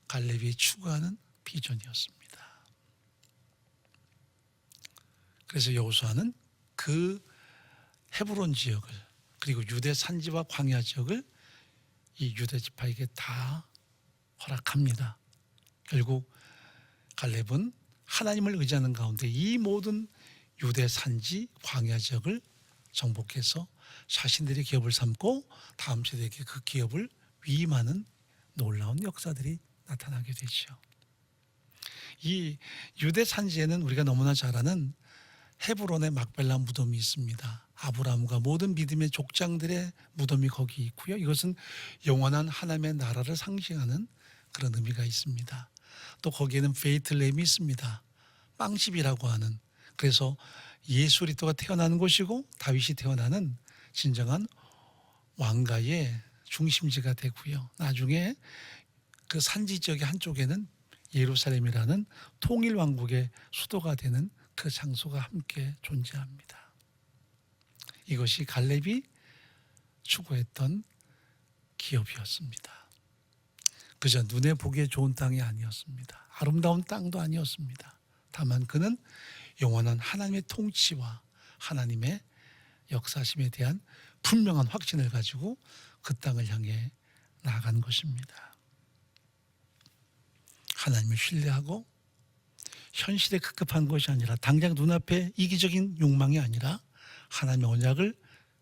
Speaker 7: 갈렙이 추구하는 비전이었습니다. 그래서 여호수아는 그 헤브론 지역을 그리고 유대 산지와 광야 지역을 이 유대 지파에게 다 허락합니다. 결국 갈렙은 하나님을 의지하는 가운데 이 모든 유대 산지 광야 지역을 정복해서 자신들의 기업을 삼고 다음 세대에게 그 기업을 위임하는 놀라운 역사들이 나타나게 되죠. 이 유대 산지에는 우리가 너무나 잘 아는 헤브론의 막벨라 무덤이 있습니다. 아브라함과 모든 믿음의 족장들의 무덤이 거기 있고요. 이것은 영원한 하나님의 나라를 상징하는 그런 의미가 있습니다. 또 거기에는 베이틀레헴이 있습니다. 빵집이라고 하는, 그래서 예수 그리스도가 태어나는 곳이고 다윗이 태어나는 진정한 왕가의 중심지가 되고요. 나중에 그 산지 지역의 한쪽에는 예루살렘이라는 통일 왕국의 수도가 되는 그 장소가 함께 존재합니다. 이것이 갈렙이 추구했던 기업이었습니다. 그저 눈에 보기에 좋은 땅이 아니었습니다. 아름다운 땅도 아니었습니다. 다만 그는 영원한 하나님의 통치와 하나님의 역사심에 대한 분명한 확신을 가지고 그 땅을 향해 나아간 것입니다. 하나님을 신뢰하고 현실에 급급한 것이 아니라 당장 눈앞에 이기적인 욕망이 아니라 하나님의 언약을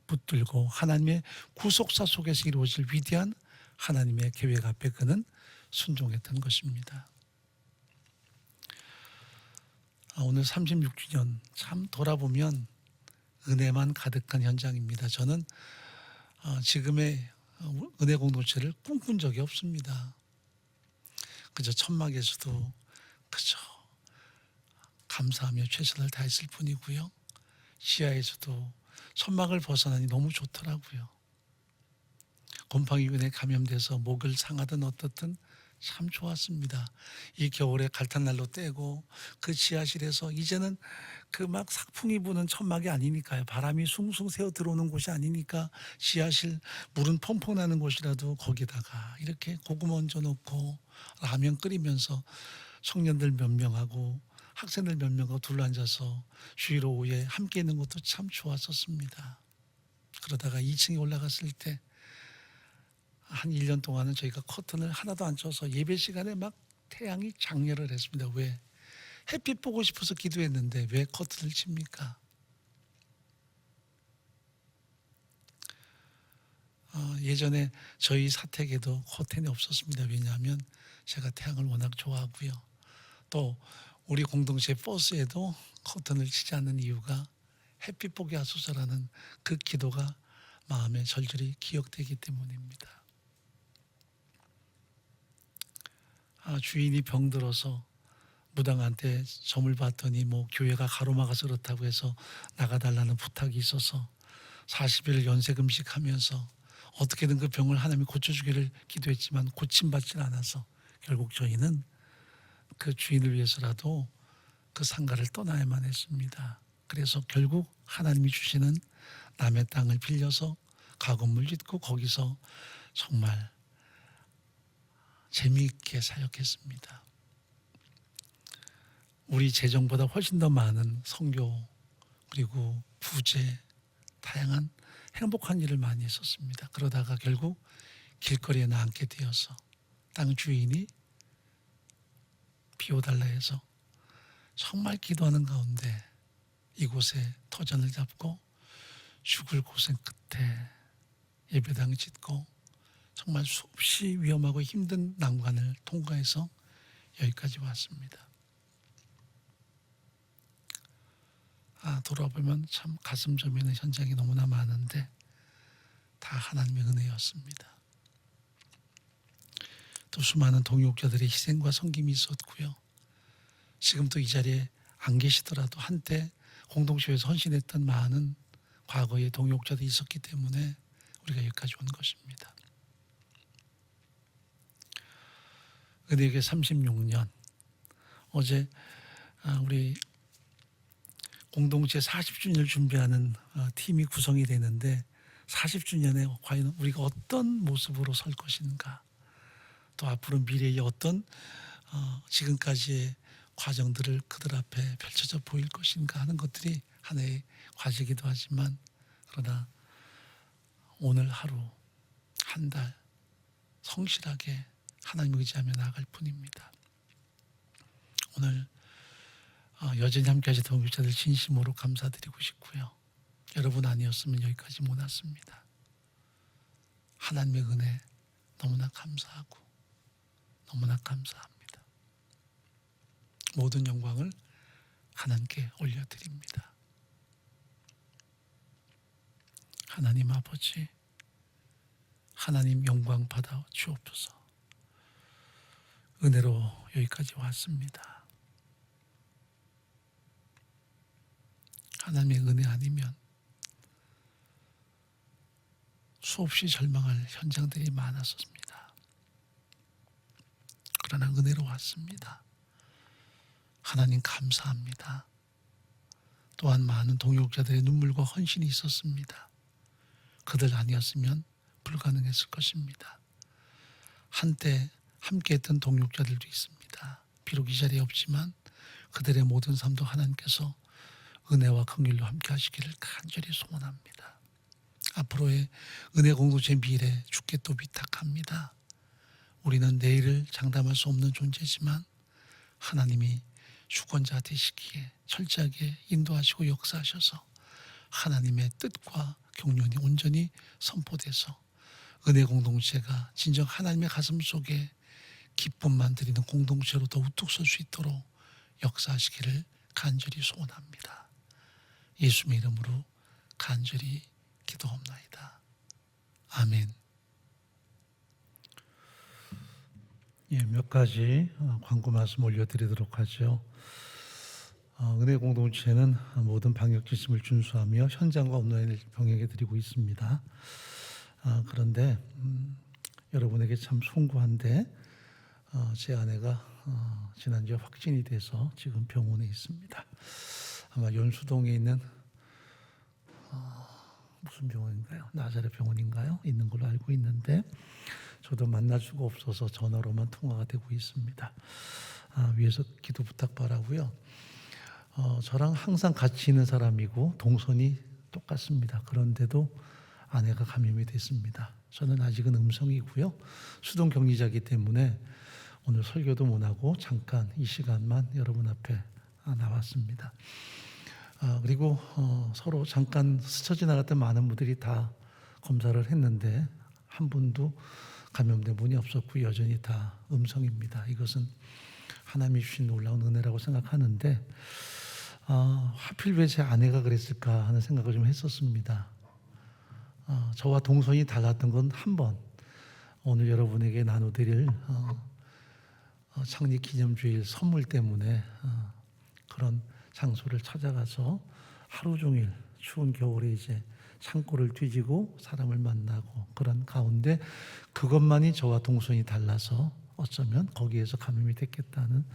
Speaker 7: 붙들고 하나님의 구속사 속에서 이루어질 위대한 하나님의 계획 앞에 그는 순종했던 것입니다. 오늘 36주년 참 돌아보면 은혜만 가득한 현장입니다. 저는 지금의 은혜 공동체를 꿈꾼 적이 없습니다. 그저 천막에서도 그저 감사하며 최선을 다했을 뿐이고요. 시야에서도 천막을 벗어나니 너무 좋더라고요. 곰팡이균에 감염돼서 목을 상하든 어떻든 참 좋았습니다. 이 겨울에 갈탄난로 떼고 그 지하실에서 이제는 그 막 삭풍이 부는 천막이 아니니까요. 바람이 숭숭 새어 들어오는 곳이 아니니까 지하실 물은 펑펑 나는 곳이라도 거기다가 이렇게 고구마 얹어 놓고 라면 끓이면서 청년들 몇 명하고 학생들 몇 명하고 둘러앉아서 주일 오후에 함께 있는 것도 참 좋았었습니다. 그러다가 2층에 올라갔을 때 한 1년 동안은 저희가 커튼을 하나도 안 쳐서 예배 시간에 막 태양이 장렬을 했습니다. 왜? 햇빛 보고 싶어서 기도했는데 왜 커튼을 칩니까? 예전에 저희 사택에도 커튼이 없었습니다. 왜냐하면 제가 태양을 워낙 좋아하고요. 또 우리 공동체 버스에도 커튼을 치지 않는 이유가 햇빛 보게 하소서라는 그 기도가 마음에 절절히 기억되기 때문입니다. 주인이 병들어서 무당한테 점을 봤더니 뭐 교회가 가로막아서 그렇다고 해서 나가달라는 부탁이 있어서 40일 연세금식하면서 어떻게든 그 병을 하나님이 고쳐주기를 기도했지만 고침받질 않아서 결국 저희는 그 주인을 위해서라도 그 상가를 떠나야만 했습니다. 그래서 결국 하나님이 주시는 남의 땅을 빌려서 가건물 짓고 거기서 정말 재미있게 사역했습니다. 우리 재정보다 훨씬 더 많은 선교 그리고 부재 다양한 행복한 일을 많이 했었습니다. 그러다가 결국 길거리에 나앉게 되어서 땅 주인이 비워달라 해서 정말 기도하는 가운데 이곳에 터전을 잡고 죽을 고생 끝에 예배당 짓고 정말 수없이 위험하고 힘든 난관을 통과해서 여기까지 왔습니다. 돌아보면 참 가슴 저미는 현장이 너무나 많은데 다 하나님의 은혜였습니다. 또 수많은 동역자들의 희생과 섬김이 있었고요. 지금도 이 자리에 안 계시더라도 한때 공동체에서 헌신했던 많은 과거의 동역자들이 있었기 때문에 우리가 여기까지 온 것입니다. 은혜교회 36년 어제 우리 공동체 40주년을 준비하는 팀이 구성이 되는데 40주년에 과연 우리가 어떤 모습으로 설 것인가 또 앞으로 미래의 어떤 지금까지의 과정들을 그들 앞에 펼쳐져 보일 것인가 하는 것들이 하나의 과제이기도 하지만 그러나 오늘 하루 한 달 성실하게 하나님을 의지하며 나아갈 뿐입니다. 오늘 여전히 함께하신 동역자들 진심으로 감사드리고 싶고요. 여러분 아니었으면 여기까지 못 왔습니다. 하나님의 은혜 너무나 감사하고 너무나 감사합니다. 모든 영광을 하나님께 올려드립니다. 하나님 아버지, 하나님 영광 받아 주옵소서. 은혜로 여기까지 왔습니다. 하나님의 은혜 아니면 수없이 절망할 현장들이 많았습니다. 그러나 은혜로 왔습니다. 하나님 감사합니다. 또한 많은 동역자들의 눈물과 헌신이 있었습니다. 그들 아니었으면 불가능했을 것입니다. 한때 함께했던 동역자들도 있습니다. 비록 이 자리에 없지만 그들의 모든 삶도 하나님께서 은혜와 긍휼로 함께 하시기를 간절히 소원합니다. 앞으로의 은혜 공동체 미래 주께 또 위탁합니다. 우리는 내일을 장담할 수 없는 존재지만 하나님이 주권자 되시기에 철저하게 인도하시고 역사하셔서 하나님의 뜻과 경륜이 온전히 선포돼서 은혜 공동체가 진정 하나님의 가슴 속에 기쁨만 드리는 공동체로 더 우뚝 설 수 있도록 역사하시기를 간절히 소원합니다. 예수님의 이름으로 간절히 기도합나이다. 아멘. 예, 몇 가지 광고 말씀 올려드리도록 하죠. 은혜 공동체는 모든 방역 지침을 준수하며 현장과 온라인을 병행해 드리고 있습니다. 그런데 여러분에게 참 송구한데 제 아내가 지난주에 확진이 돼서 지금 병원에 있습니다. 아마 연수동에 있는 무슨 병원인가요? 나자렛 병원인가요? 있는 걸로 알고 있는데 저도 만날 수가 없어서 전화로만 통화가 되고 있습니다. 위에서 기도 부탁 바라고요. 저랑 항상 같이 있는 사람이고 동선이 똑같습니다. 그런데도 아내가 감염이 됐습니다. 저는 아직은 음성이고요. 수동 격리자이기 때문에 오늘 설교도 못하고 잠깐 이 시간만 여러분 앞에 나왔습니다. 그리고 서로 잠깐 스쳐 지나갔던 많은 분들이 다 검사를 했는데 한 분도 감염된 분이 없었고 여전히 다 음성입니다. 이것은 하나님이 주신 놀라운 은혜라고 생각하는데 하필 왜 제 아내가 그랬을까 하는 생각을 좀 했었습니다. 저와 동선이 달랐던 건 한 번 오늘 여러분에게 나눠드릴 창립 기념주일 선물 때문에 그런 장소를 찾아가서 하루 종일 추운 겨울에 이제 창고를 뒤지고 사람을 만나고 그런 가운데 그것만이 저와 동선이 달라서 어쩌면 거기에서 감염이 됐겠다는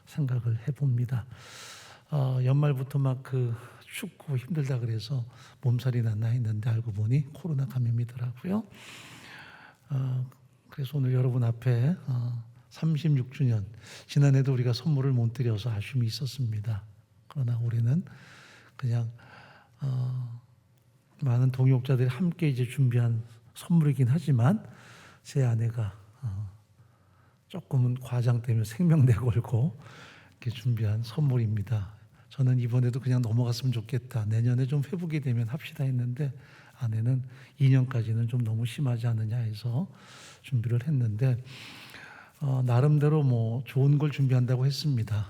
Speaker 7: 생각을 해봅니다. 연말부터 막 춥고 힘들다 그래서 몸살이 났나 했는데 알고 보니 코로나 감염이더라고요. 그래서 오늘 여러분 앞에 36주년 지난해도 우리가 선물을 못 드려서 아쉬움이 있었습니다. 그러나 올해는 그냥 많은 동역자들이 함께 이제 준비한 선물이긴 하지만 제 아내가 조금은 과장되면 생명 내걸고 이렇게 준비한 선물입니다. 저는 이번에도 그냥 넘어갔으면 좋겠다. 내년에 좀 회복이 되면 합시다 했는데 아내는 2년까지는 좀 너무 심하지 않느냐 해서 준비를 했는데 나름대로 뭐 좋은 걸 준비한다고 했습니다.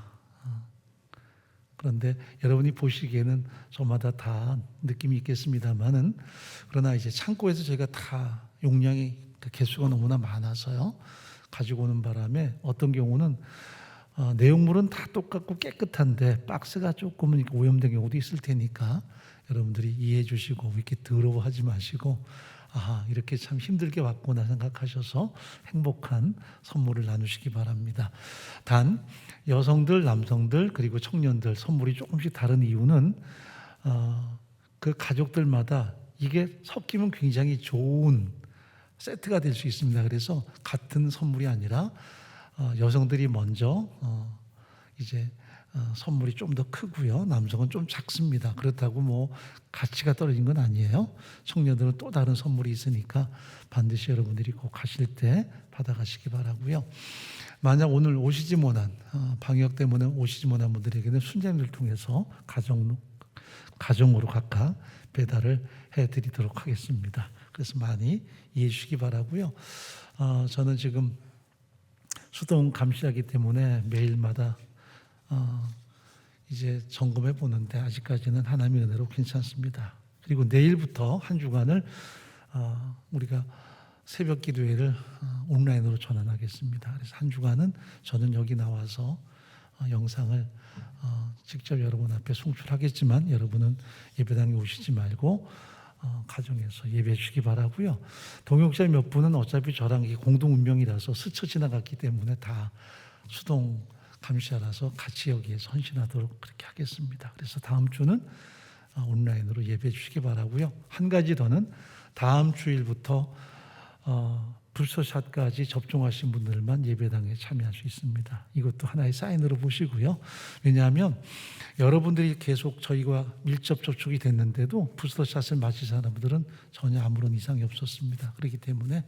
Speaker 7: 그런데 여러분이 보시기에는 저마다 다 느낌이 있겠습니다만은 그러나 이제 창고에서 저희가 다 용량이 개수가 너무나 많아서요. 가지고 오는 바람에 어떤 경우는 내용물은 다 똑같고 깨끗한데 박스가 조금은 오염된 경우도 있을 테니까 여러분들이 이해해 주시고 이렇게 더러워하지 마시고 이렇게 참 힘들게 왔구나 생각하셔서 행복한 선물을 나누시기 바랍니다. 단 여성들, 남성들 그리고 청년들 선물이 조금씩 다른 이유는 그 가족들마다 이게 섞이면 굉장히 좋은 세트가 될 수 있습니다. 그래서 같은 선물이 아니라 여성들이 먼저 이제 선물이 좀 더 크고요. 남성은 좀 작습니다. 그렇다고 뭐 가치가 떨어진 건 아니에요. 청년들은 또 다른 선물이 있으니까 반드시 여러분들이 꼭 가실 때 받아가시기 바라고요. 만약 오늘 오시지 못한 방역 때문에 오시지 못한 분들에게는 순장님들 통해서 가정으로 각각 배달을 해드리도록 하겠습니다. 그래서 많이 이해해 주시기 바라고요. 저는 지금 수동 감시하기 때문에 매일마다 이제 점검해 보는데 아직까지는 하나님의 은혜로 괜찮습니다. 그리고 내일부터 한 주간을 우리가 새벽 기도회를 온라인으로 전환하겠습니다. 그래서 한 주간은 저는 여기 나와서 영상을 직접 여러분 앞에 송출하겠지만 여러분은 예배당에 오시지 말고 가정에서 예배해 주시기 바라고요. 동역자 몇 분은 어차피 저랑 공동 운명이라서 스쳐 지나갔기 때문에 다 수동 감시하라서 같이 여기에 헌신하도록 그렇게 하겠습니다. 그래서 다음 주는 온라인으로 예배해 주시기 바라고요. 한 가지 더는 다음 주일부터 부스터샷까지 접종하신 분들만 예배당에 참여할 수 있습니다. 이것도 하나의 사인으로 보시고요. 왜냐하면 여러분들이 계속 저희와 밀접 접촉이 됐는데도 부스터샷을 맞으신 사람들은 전혀 아무런 이상이 없었습니다. 그렇기 때문에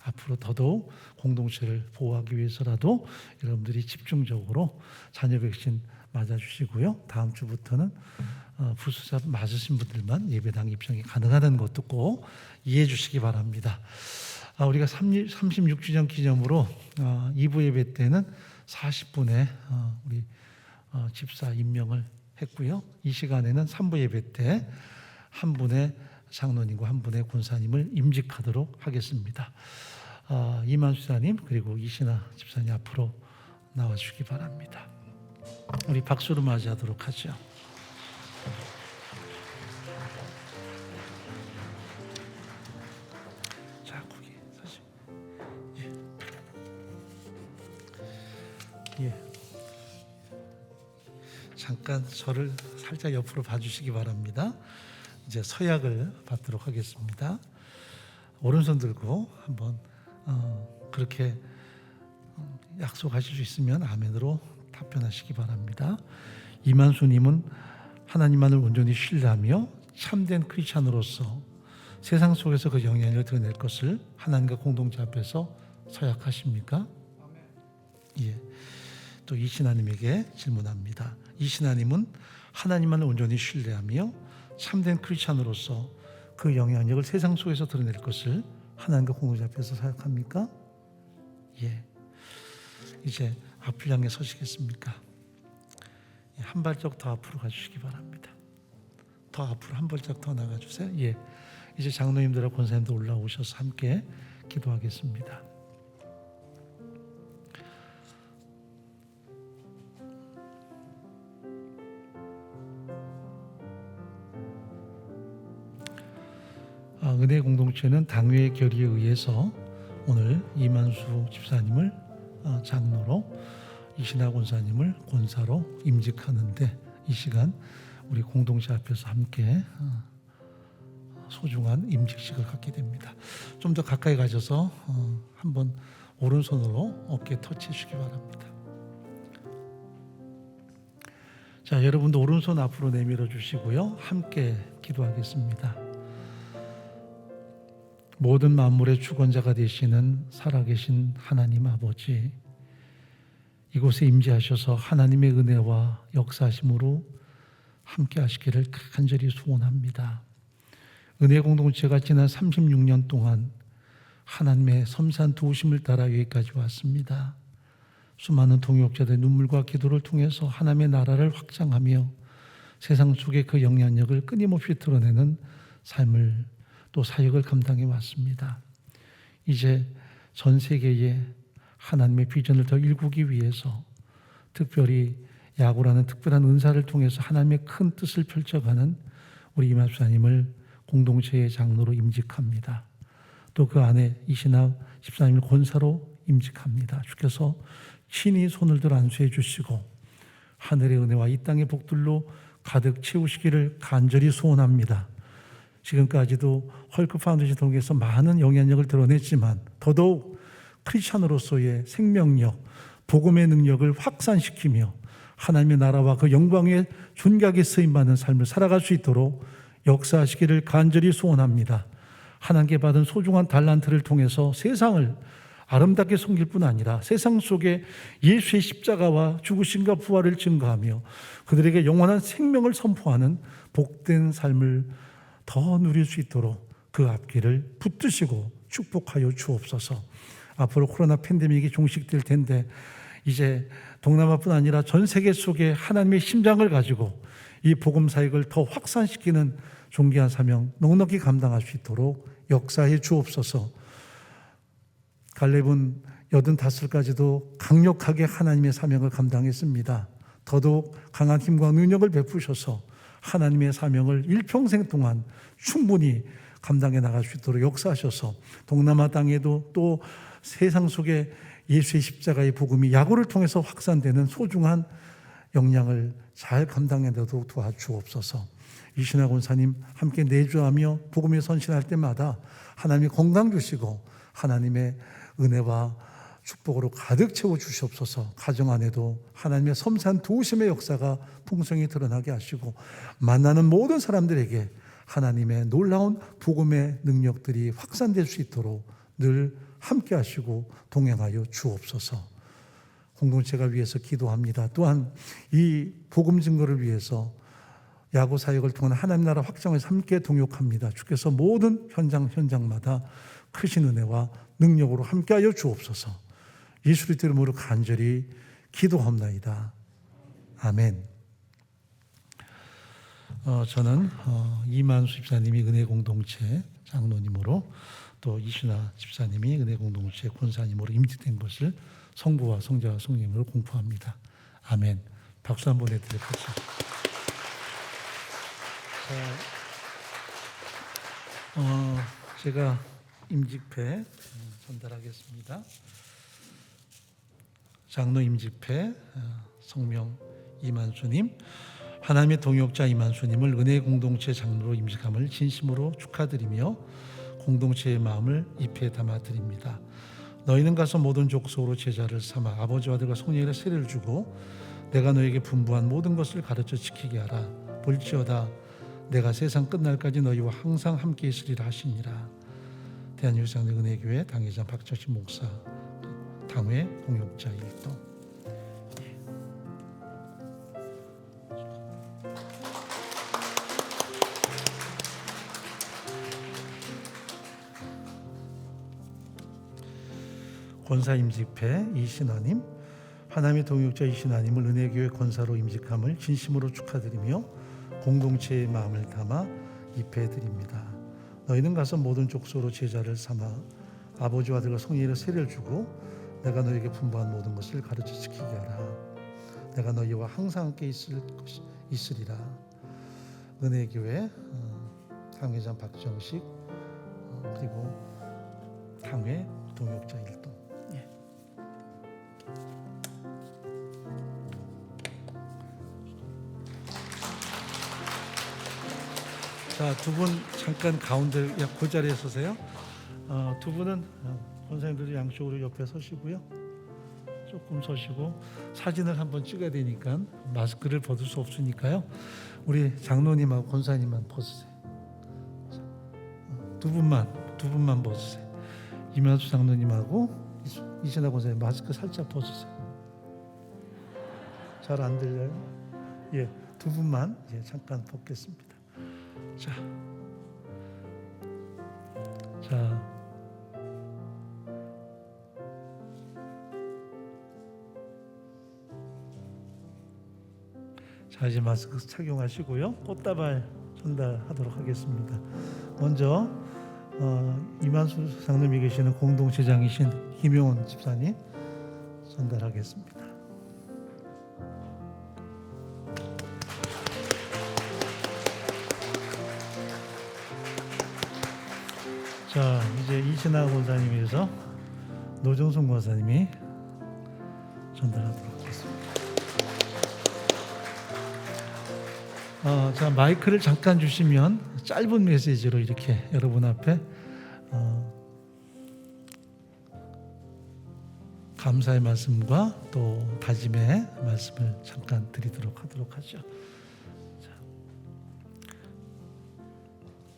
Speaker 7: 앞으로 더더욱 공동체를 보호하기 위해서라도 여러분들이 집중적으로 자녀 백신 맞아주시고요. 다음 주부터는 부스터샷 맞으신 분들만 예배당 입장이 가능하다는 것도 꼭 이해해 주시기 바랍니다. 우리가 36주년 기념으로 2부 예배 때는 40분의 우리 집사 임명을 했고요. 이 시간에는 3부 예배 때 한 분의 장로님과 한 분의 권사님을 임직하도록 하겠습니다. 이만수 집사님 그리고 이신아 집사님 앞으로 나와주시기 바랍니다. 우리 박수로 맞이하도록 하죠. 자, 거기 사실 예. 잠깐 저를 살짝 옆으로 봐주시기 바랍니다. 이제 서약을 받도록 하겠습니다. 오른손 들고 한번 그렇게 약속하실 수 있으면 아멘으로 답변하시기 바랍니다. 이만수님은 하나님만을 온전히 신뢰하며 참된 크리스찬으로서 세상 속에서 그 영향을 드러낼 것을 하나님과 공동체 앞에서 서약하십니까? 예. 또 이신하님에게 질문합니다. 이신하님은 하나님만을 온전히 신뢰하며 참된 크리스찬으로서 그 영향력을 세상 속에서 드러낼 것을 하나님과 공동체 앞에서 서약합니까? 예. 이제 앞을 향해 서시겠습니까? 예. 한 발짝 더 앞으로 가주시기 바랍니다. 더 앞으로 한 발짝 더 나가주세요. 예. 이제 장로님들과 권사님들 올라오셔서 함께 기도하겠습니다. 은혜 공동체는 당회의 결의에 의해서 오늘 이만수 집사님을 장로로, 이신하 권사님을 권사로 임직하는데 이 시간 우리 공동체 앞에서 함께 소중한 임직식을 갖게 됩니다. 좀 더 가까이 가셔서 한번 오른손으로 어깨 터치해 주시기 바랍니다. 자, 여러분도 오른손 앞으로 내밀어 주시고요. 함께 기도하겠습니다. 모든 만물의 주권자가 되시는 살아계신 하나님 아버지, 이곳에 임재하셔서 하나님의 은혜와 역사하심으로 함께 하시기를 간절히 소원합니다. 은혜 공동체가 지난 36년 동안 하나님의 섬세한 도우심을 따라 여기까지 왔습니다. 수많은 동역자들의 눈물과 기도를 통해서 하나님의 나라를 확장하며 세상 속에 그 영향력을 끊임없이 드러내는 삶을 또 사역을 감당해 왔습니다. 이제 전 세계에 하나님의 비전을 더 일구기 위해서 특별히 야구라는 특별한 은사를 통해서 하나님의 큰 뜻을 펼쳐가는 우리 이만수사님을 공동체의 장로로 임직합니다. 또 그 안에 이신하 집사님을 권사로 임직합니다. 주께서 친히 손을 들어 안수해 주시고 하늘의 은혜와 이 땅의 복들로 가득 채우시기를 간절히 소원합니다. 지금까지도 헐크 파운데이션 통해서 많은 영향력을 드러냈지만 더더욱 크리스찬으로서의 생명력, 복음의 능력을 확산시키며 하나님의 나라와 그 영광의 존귀하게 쓰임받는 삶을 살아갈 수 있도록 역사하시기를 간절히 소원합니다. 하나님께 받은 소중한 달란트를 통해서 세상을 아름답게 섬길 뿐 아니라 세상 속에 예수의 십자가와 죽으심과 부활을 증거하며 그들에게 영원한 생명을 선포하는 복된 삶을 더 누릴 수 있도록 그 앞길을 붙드시고 축복하여 주옵소서. 앞으로 코로나 팬데믹이 종식될 텐데 이제 동남아뿐 아니라 전 세계 속에 하나님의 심장을 가지고 이 복음 사역을 더 확산시키는 존귀한 사명 넉넉히 감당할 수 있도록 역사해 주옵소서. 갈렙은 85까지도 강력하게 하나님의 사명을 감당했습니다. 더더욱 강한 힘과 능력을 베푸셔서 하나님의 사명을 일평생 동안 충분히 감당해 나갈 수 있도록 역사하셔서 동남아 땅에도 또 세상 속에 예수의 십자가의 복음이 야고를 통해서 확산되는 소중한 역량을 잘 감당해내도록 도와주옵소서. 이신하 권사님 함께 내주하며 복음에 선신할 때마다 하나님이 건강 주시고 하나님의 은혜와 축복으로 가득 채워 주시옵소서. 가정 안에도 하나님의 섬세한 도우심의 역사가 풍성히 드러나게 하시고 만나는 모든 사람들에게 하나님의 놀라운 복음의 능력들이 확산될 수 있도록 늘 함께 하시고 동행하여 주옵소서. 공동체가 위해서 기도합니다. 또한 이 복음 증거를 위해서 야구 사역을 통한 하나님 나라 확장에서 함께 동역합니다. 주께서 모든 현장마다 크신 은혜와 능력으로 함께하여 주옵소서. 예수 그리스도 이름으로 간절히 기도합나이다. 아멘. 저는 이만수 집사님이 은혜 공동체 장로님으로 또 이순아 집사님이 은혜 공동체 권사님으로 임직된 것을 성부와 성자와 성령으로 공포합니다. 아멘. 박수 한번 해드리겠습니다. 제가 임직패 전달하겠습니다. 장로 임직패 성명 이만수님, 하나님의 동역자 이만수님을 은혜 공동체 장로로 임직함을 진심으로 축하드리며 공동체의 마음을 잎에 담아드립니다. 너희는 가서 모든 족속으로 제자를 삼아 아버지와 아들과 성령의 세례를 주고 내가 너에게 분부한 모든 것을 가르쳐 지키게 하라. 볼지어다 내가 세상 끝날까지 너희와 항상 함께 있으리라 하시니라. 대한유상대 은혜교회 당회장 박철신 목사, 당회 동역자 일동. 권사 임직패 이신하님, 하나님의 동역자 이신하님을 은혜교회 권사로 임직함을 진심으로 축하드리며 공동체의 마음을 담아 입해 드립니다. 너희는 가서 모든 족속으로 제자를 삼아 아버지와 아들과 성령의 세례를 주고 내가 너에게 분부한 모든 것을 가르쳐 지키게 하라. 내가 너희와 항상 함께 있으리라. 은혜교회 당회장 박정식, 그리고 당회 동역자 일동. 자, 두 분 잠깐 가운데 그 자리에 서세요. 두 분은 권사님들 양쪽으로 옆에 서시고요. 조금 서시고 사진을 한번 찍어야 되니까 마스크를 벗을 수 없으니까요. 우리 장로님하고 권사님만 벗으세요. 두 분만 벗으세요. 이만수 장로님하고 이신하 권사님 마스크 살짝 벗으세요. 잘 안 들려요? 예, 두 분만 잠깐 벗겠습니다. 자, 이제 마스크 착용하시고요. 꽃다발 전달하도록 하겠습니다. 먼저 이만수 장로님이 계시는 공동체장이신 김용원 집사님 전달하겠습니다. 자, 이제 이신하 권사님에서 노정순 권사님이 전달하도록 하겠습니다. 자, 마이크를 잠깐 주시면 짧은 메시지로 이렇게 여러분 앞에 감사의 말씀과 또 다짐의 말씀을 잠깐 드리도록 하도록 하죠.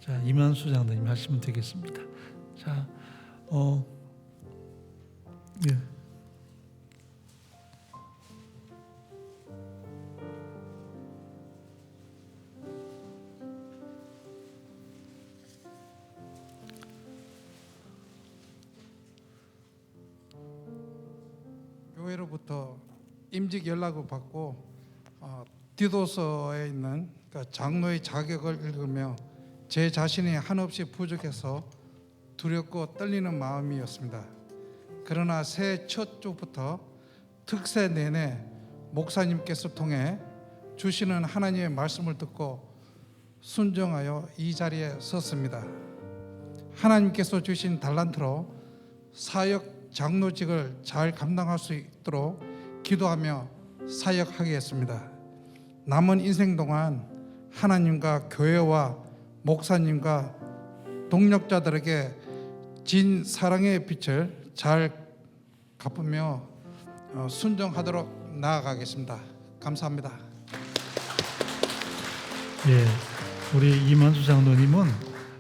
Speaker 7: 자, 이만수 장로님 하시면 되겠습니다. 자, 예.
Speaker 8: 교회로부터 임직 연락을 받고 디도서에 있는 장로의 자격을 읽으며 제 자신이 한없이 부족해서 두렵고 떨리는 마음이었습니다. 그러나 새해 첫 주부터 특세 내내 목사님께서 통해 주시는 하나님의 말씀을 듣고 순종하여 이 자리에 섰습니다. 하나님께서 주신 달란트로 사역 장로직을 잘 감당할 수 있도록 기도하며 사역하겠습니다. 남은 인생 동안 하나님과 교회와 목사님과 동력자들에게 진 사랑의 빛을 잘 갚으며 순종하도록 나아가겠습니다. 감사합니다.
Speaker 7: 예, 우리 이만수 장로님은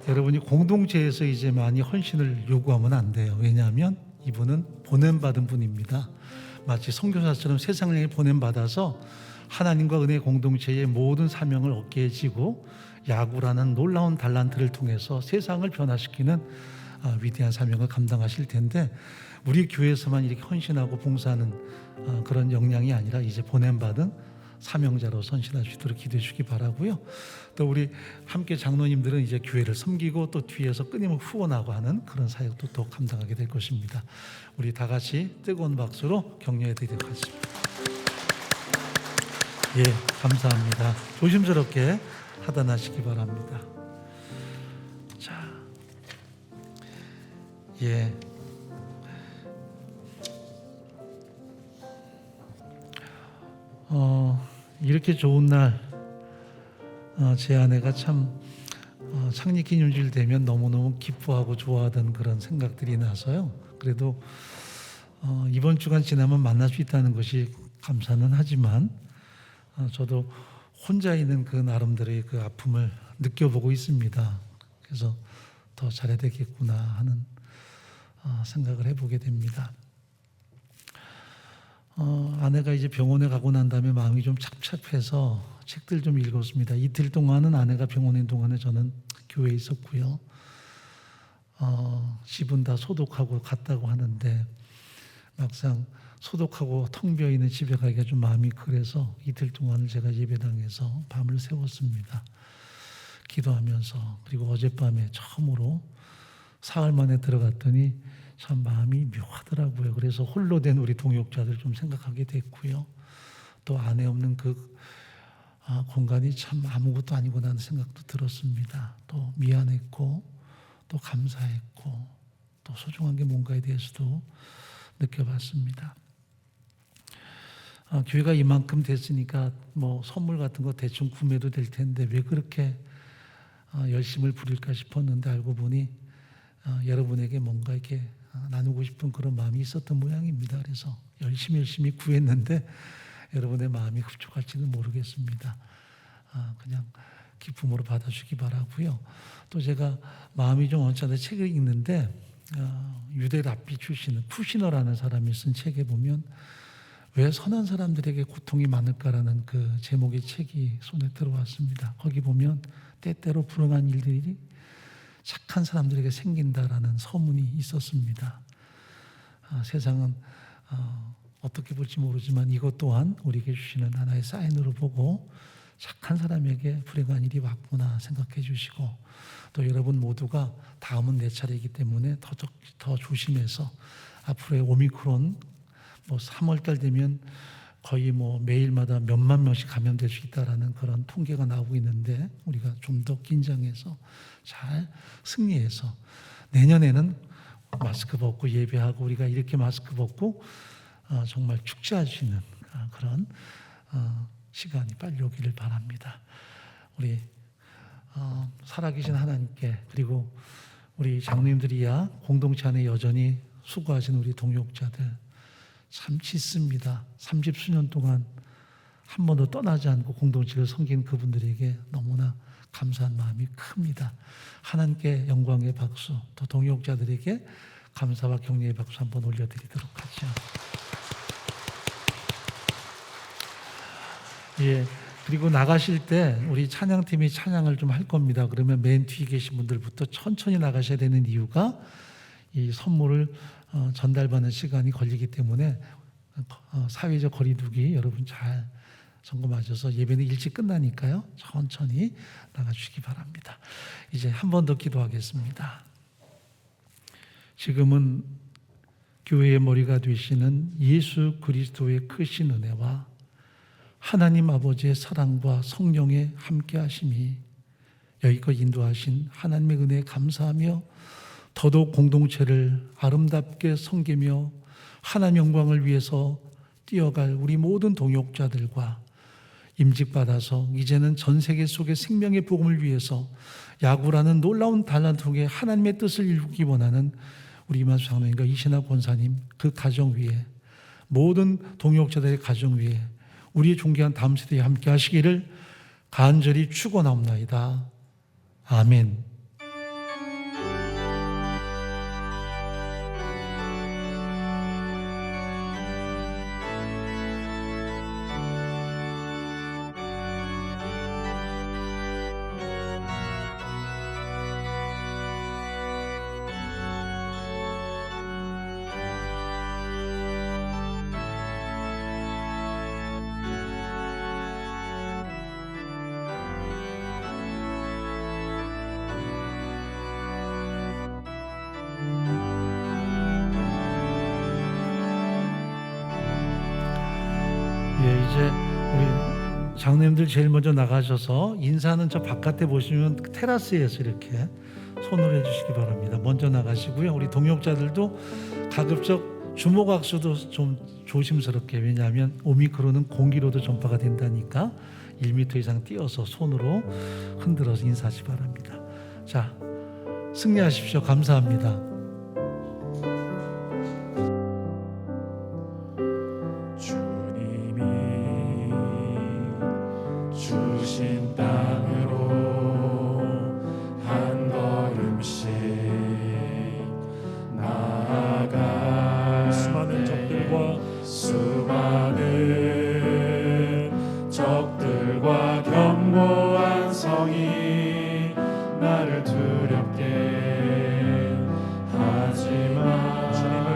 Speaker 7: 여러분이 공동체에서 이제 많이 헌신을 요구하면 안 돼요. 왜냐하면 이분은 보냄받은 분입니다. 마치 선교사처럼 세상에 보냄받아서 하나님과 은혜 공동체의 모든 사명을 어깨에 지고 야구라는 놀라운 달란트를 통해서 세상을 변화시키는 위대한 사명을 감당하실 텐데, 우리 교회에서만 이렇게 헌신하고 봉사하는 그런 역량이 아니라 이제 보냄받은 사명자로 선신할 수 있도록 기도해 주시기 바라고요. 또 우리 함께 장로님들은 이제 교회를 섬기고 또 뒤에서 끊임없이 후원하고 하는 그런 사역도 또 감당하게 될 것입니다. 우리 다 같이 뜨거운 박수로 격려해 드리도록 하겠습니다. 예, 감사합니다. 조심스럽게 하단하시기 바랍니다. 자, 예. 이렇게 좋은 날, 제 아내가 참 창립기념주일 되면 너무너무 기뻐하고 좋아하던 그런 생각들이 나서요. 그래도 이번 주간 지나면 만날 수 있다는 것이 감사는 하지만 저도 혼자 있는 그 나름대로의 그 아픔을 느껴보고 있습니다. 그래서 더 잘해야 되겠구나 하는 생각을 해보게 됩니다. 아내가 이제 병원에 가고 난 다음에 마음이 좀 착잡해서 책들 좀 읽었습니다. 이틀 동안은 아내가 병원에 있는 동안에 저는 교회에 있었고요. 집은 다 소독하고 갔다고 하는데 막상 소독하고 텅 비어 있는 집에 가기가 좀 마음이 그래서 이틀 동안을 제가 예배당에서 밤을 새웠습니다. 기도하면서. 그리고 어젯밤에 처음으로 사흘 만에 들어갔더니 참 마음이 묘하더라고요. 그래서 홀로 된 우리 동역자들 좀 생각하게 됐고요. 또 아내 없는 그 공간이 참 아무것도 아니구나 하는 생각도 들었습니다. 또 미안했고 또 감사했고 또 소중한 게 뭔가에 대해서도 느껴봤습니다. 교회가 이만큼 됐으니까 뭐 선물 같은 거 대충 구매도 될 텐데 왜 그렇게 열심을 부릴까 싶었는데 알고 보니 여러분에게 뭔가 이렇게 나누고 싶은 그런 마음이 있었던 모양입니다. 그래서 열심히 구했는데 여러분의 마음이 흡족할지는 모르겠습니다. 그냥 기쁨으로 받아주기 바라고요. 또 제가 마음이 좀 언짢은데 책을 읽는데 유대 랍비 출신 쿠시너라는 사람이 쓴 책에 보면 왜 선한 사람들에게 고통이 많을까라는 그 제목의 책이 손에 들어왔습니다. 거기 보면 때때로 불행한 일들이 착한 사람들에게 생긴다라는 서문이 있었습니다. 세상은 어떻게 볼지 모르지만 이것 또한 우리에게 주시는 하나의 사인으로 보고 착한 사람에게 불행한 일이 왔구나 생각해 주시고, 또 여러분 모두가 다음은 내 차례이기 때문에 더 조심해서 앞으로의 오미크론 3월달 되면 거의 매일마다 몇만 명씩 감염될 수 있다라는 그런 통계가 나오고 있는데 우리가 좀 더 긴장해서 잘 승리해서 내년에는 마스크 벗고 예배하고 우리가 이렇게 마스크 벗고 정말 축제할 수 있는 그런 시간이 빨리 오기를 바랍니다. 우리 살아계신 하나님께, 그리고 우리 장로님들이야 공동체 안에 여전히 수고하시는 우리 동역자들 참 짙습니다. 30수년 동안 한 번도 떠나지 않고 공동체를 섬긴 그분들에게 너무나 감사한 마음이 큽니다. 하나님께 영광의 박수, 또 동역자들에게 감사와 격려의 박수 한번 올려드리도록 하죠. 예, 그리고 나가실 때 우리 찬양팀이 찬양을 좀 할 겁니다. 그러면 맨 뒤에 계신 분들부터 천천히 나가셔야 되는 이유가 이 선물을 전달받는 시간이 걸리기 때문에 사회적 거리두기 여러분 잘 점검하셔서 예배는 일찍 끝나니까요. 천천히 나가주시기 바랍니다. 이제 한 번 더 기도하겠습니다. 지금은 교회의 머리가 되시는 예수 그리스도의 크신 은혜와 하나님 아버지의 사랑과 성령의 함께하심이 여기껏 인도하신 하나님의 은혜에 감사하며 더더욱 공동체를 아름답게 섬기며 하나님 영광을 위해서 뛰어갈 우리 모든 동역자들과 임직받아서 이제는 전 세계 속의 생명의 복음을 위해서 야구라는 놀라운 달란트 속에 하나님의 뜻을 이루기 원하는 우리 이만수 장로님과 이신학 권사님, 그 가정 위에, 모든 동역자들의 가정 위에 우리의 존귀한 다음 세대에 함께 하시기를 간절히 축원하옵나이다. 아멘. 이제 우리 장로님들 제일 먼저 나가셔서 인사는 저 바깥에 보시면 테라스에서 이렇게 손을 해주시기 바랍니다. 먼저 나가시고요. 우리 동역자들도 가급적 주목악수도 좀 조심스럽게, 왜냐하면 오미크론은 공기로도 전파가 된다니까 1m 이상 띄어서 손으로 흔들어서 인사하시 바랍니다. 자, 승리하십시오. 감사합니다.
Speaker 2: 주님이 주신 땅으로 한 걸음씩 나아가 수많은 적들과 견고한 성이 나를 두렵게 하지만 주님